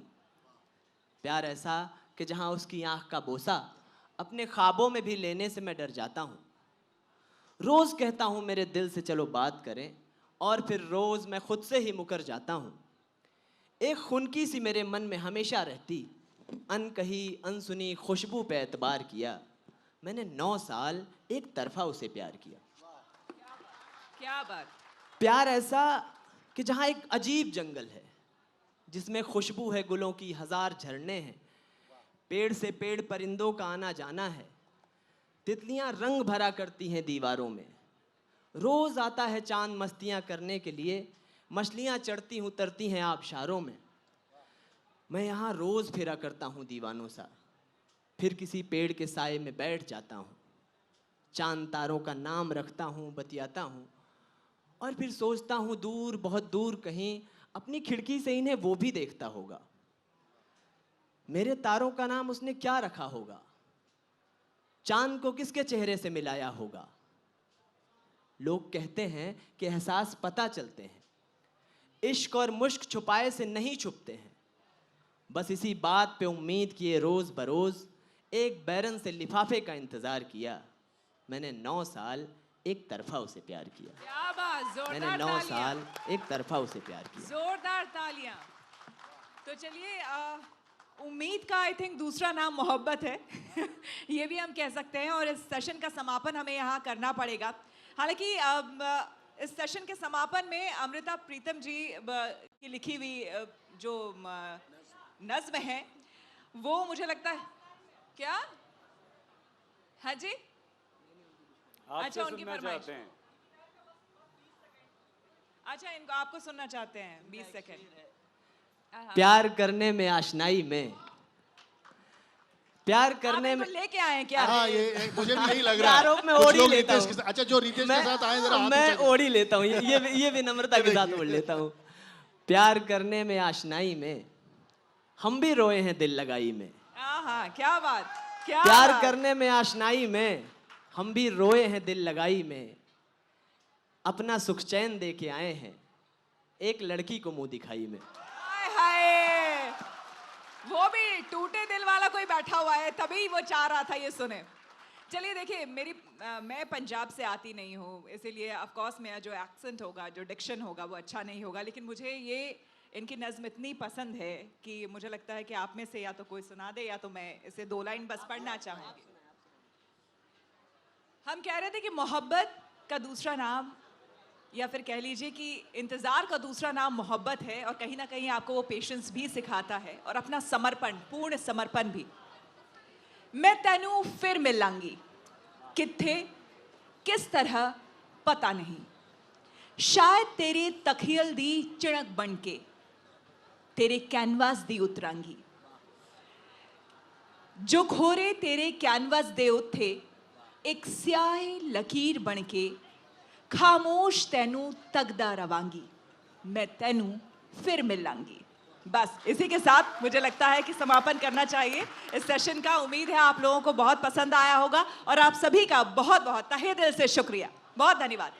प्यार ऐसा कि जहां उसकी आंख का बोसा अपने ख्वाबों में भी लेने से मैं डर जाता हूँ। रोज कहता हूँ मेरे दिल से चलो बात करें, और फिर रोज मैं खुद से ही मुकर जाता हूँ। एक खुनकी सी मेरे मन में हमेशा रहती, अनकही अनसुनी खुशबू पे एतबार किया। मैंने 9 साल एक तरफा उसे प्यार किया। क्या बात। प्यार ऐसा कि जहाँ एक अजीब जंगल है, जिसमें खुशबू है गुलों की, 1000 झरने हैं, पेड़ से पेड़ परिंदों का आना जाना है, तितलियां रंग भरा करती हैं दीवारों में, रोज आता है चांद मस्तियां करने के लिए, मछलियां चढ़ती उतरती हैं आबशारों में। मैं यहाँ रोज फेरा करता हूँ दीवानों सा, फिर किसी पेड़ के साए में बैठ जाता हूँ, चांद तारों का नाम रखता हूँ, बतियाता हूँ, और फिर सोचता हूँ दूर, बहुत दूर कहीं अपनी खिड़की से इन्हें वो भी देखता होगा। मेरे तारों का नाम उसने क्या रखा होगा? चांद को किसके चेहरे से मिलाया होगा? लोग कहते हैं कि एहसास पता चलते हैं, इश्क और मुश्क छुपाए से नहीं छुपते हैं। बस इसी बात पे उम्मीद किए रोज बरोज, एक बैरन से लिफाफे का इंतजार किया। मैंने 9 साल एक तरफा उसे प्यार किया। क्या बात, मैंने जोरदार 9 तालियां। साल एक तरफा उसे प्यार किया। जोरदार तालियां। तो चलिए, उम्मीद का आई थिंक दूसरा नाम मोहब्बत है। ये भी हम कह सकते हैं, और इस सेशन का समापन हमें यहाँ करना पड़ेगा। हालांकि इस सेशन के समापन में अमृता प्रीतम जी की लिखी हुई जो नज्म है, वो मुझे लगता है क्या, हाँ जी, आपसे अच्छा, उनकी सुनना फरमाइश। चाहते हैं। अच्छा, इनको आपको सुनना चाहते हैं 20 सेकंड। प्यार करने में आशनाई में, प्यार करने आप में, इनको लेके आए हैं क्या? हाँ, ये मुझे भी यही लग रहा है। आरोप में कुछ ओढ़ी लोग लेता रितेश हूँ। के साथ, अच्छा जो रितेश के साथ आए, जरा हाथ मैं ऊंचा करो। ओढ़ ही लेता हूँ, ये विनम्रता के साथ ओढ़ लेता हूँ। प्यार करने में आशनाई में, हम भी रोए हैं दिल लगाई में। हाँ, क्या बात, क्या प्यार बात। करने में आशनाई में, हम भी रोए हैं दिल लगाई में। अपना सुख चैन दे के आए हैं एक लड़की को मुंह दिखाई में। हाय हाय, वो भी टूटे दिल वाला कोई बैठा हुआ है, तभी वो चाह रहा था ये सुने। चलिए देखिए, मैं पंजाब से आती नहीं हूँ, इसीलिए ऑफ कोर्स मेरा जो एक्सेंट होगा, जो डिक्शन होगा, वो अच्छा नहीं होगा, लेकिन मुझे ये इनकी नज़्म इतनी पसंद है कि मुझे लगता है कि आप में से या तो कोई सुना दे, या तो मैं इसे 2 लाइन बस पढ़ना चाहूँगी। हम कह रहे थे कि मोहब्बत का दूसरा नाम, या फिर कह लीजिए कि इंतज़ार का दूसरा नाम मोहब्बत है, और कहीं ना कहीं आपको वो पेशेंस भी सिखाता है, और अपना समर्पण, पूर्ण समर्पण भी। मैं तेनू फिर मिलांगी, कित्थे किस तरह पता नहीं, शायद तेरे तखियल दी चिणक बन के तेरे कैनवास दी उतरांगी। जो खोरे तेरे कैनवास दे उत्थे एक स्याही लकीर बन के खामोश तेनू तकदा रवांगी, मैं तेनू फिर मिलांगी। बस इसी के साथ मुझे लगता है कि समापन करना चाहिए इस सेशन का। उम्मीद है आप लोगों को बहुत पसंद आया होगा, और आप सभी का बहुत बहुत तहे दिल से शुक्रिया। बहुत धन्यवाद।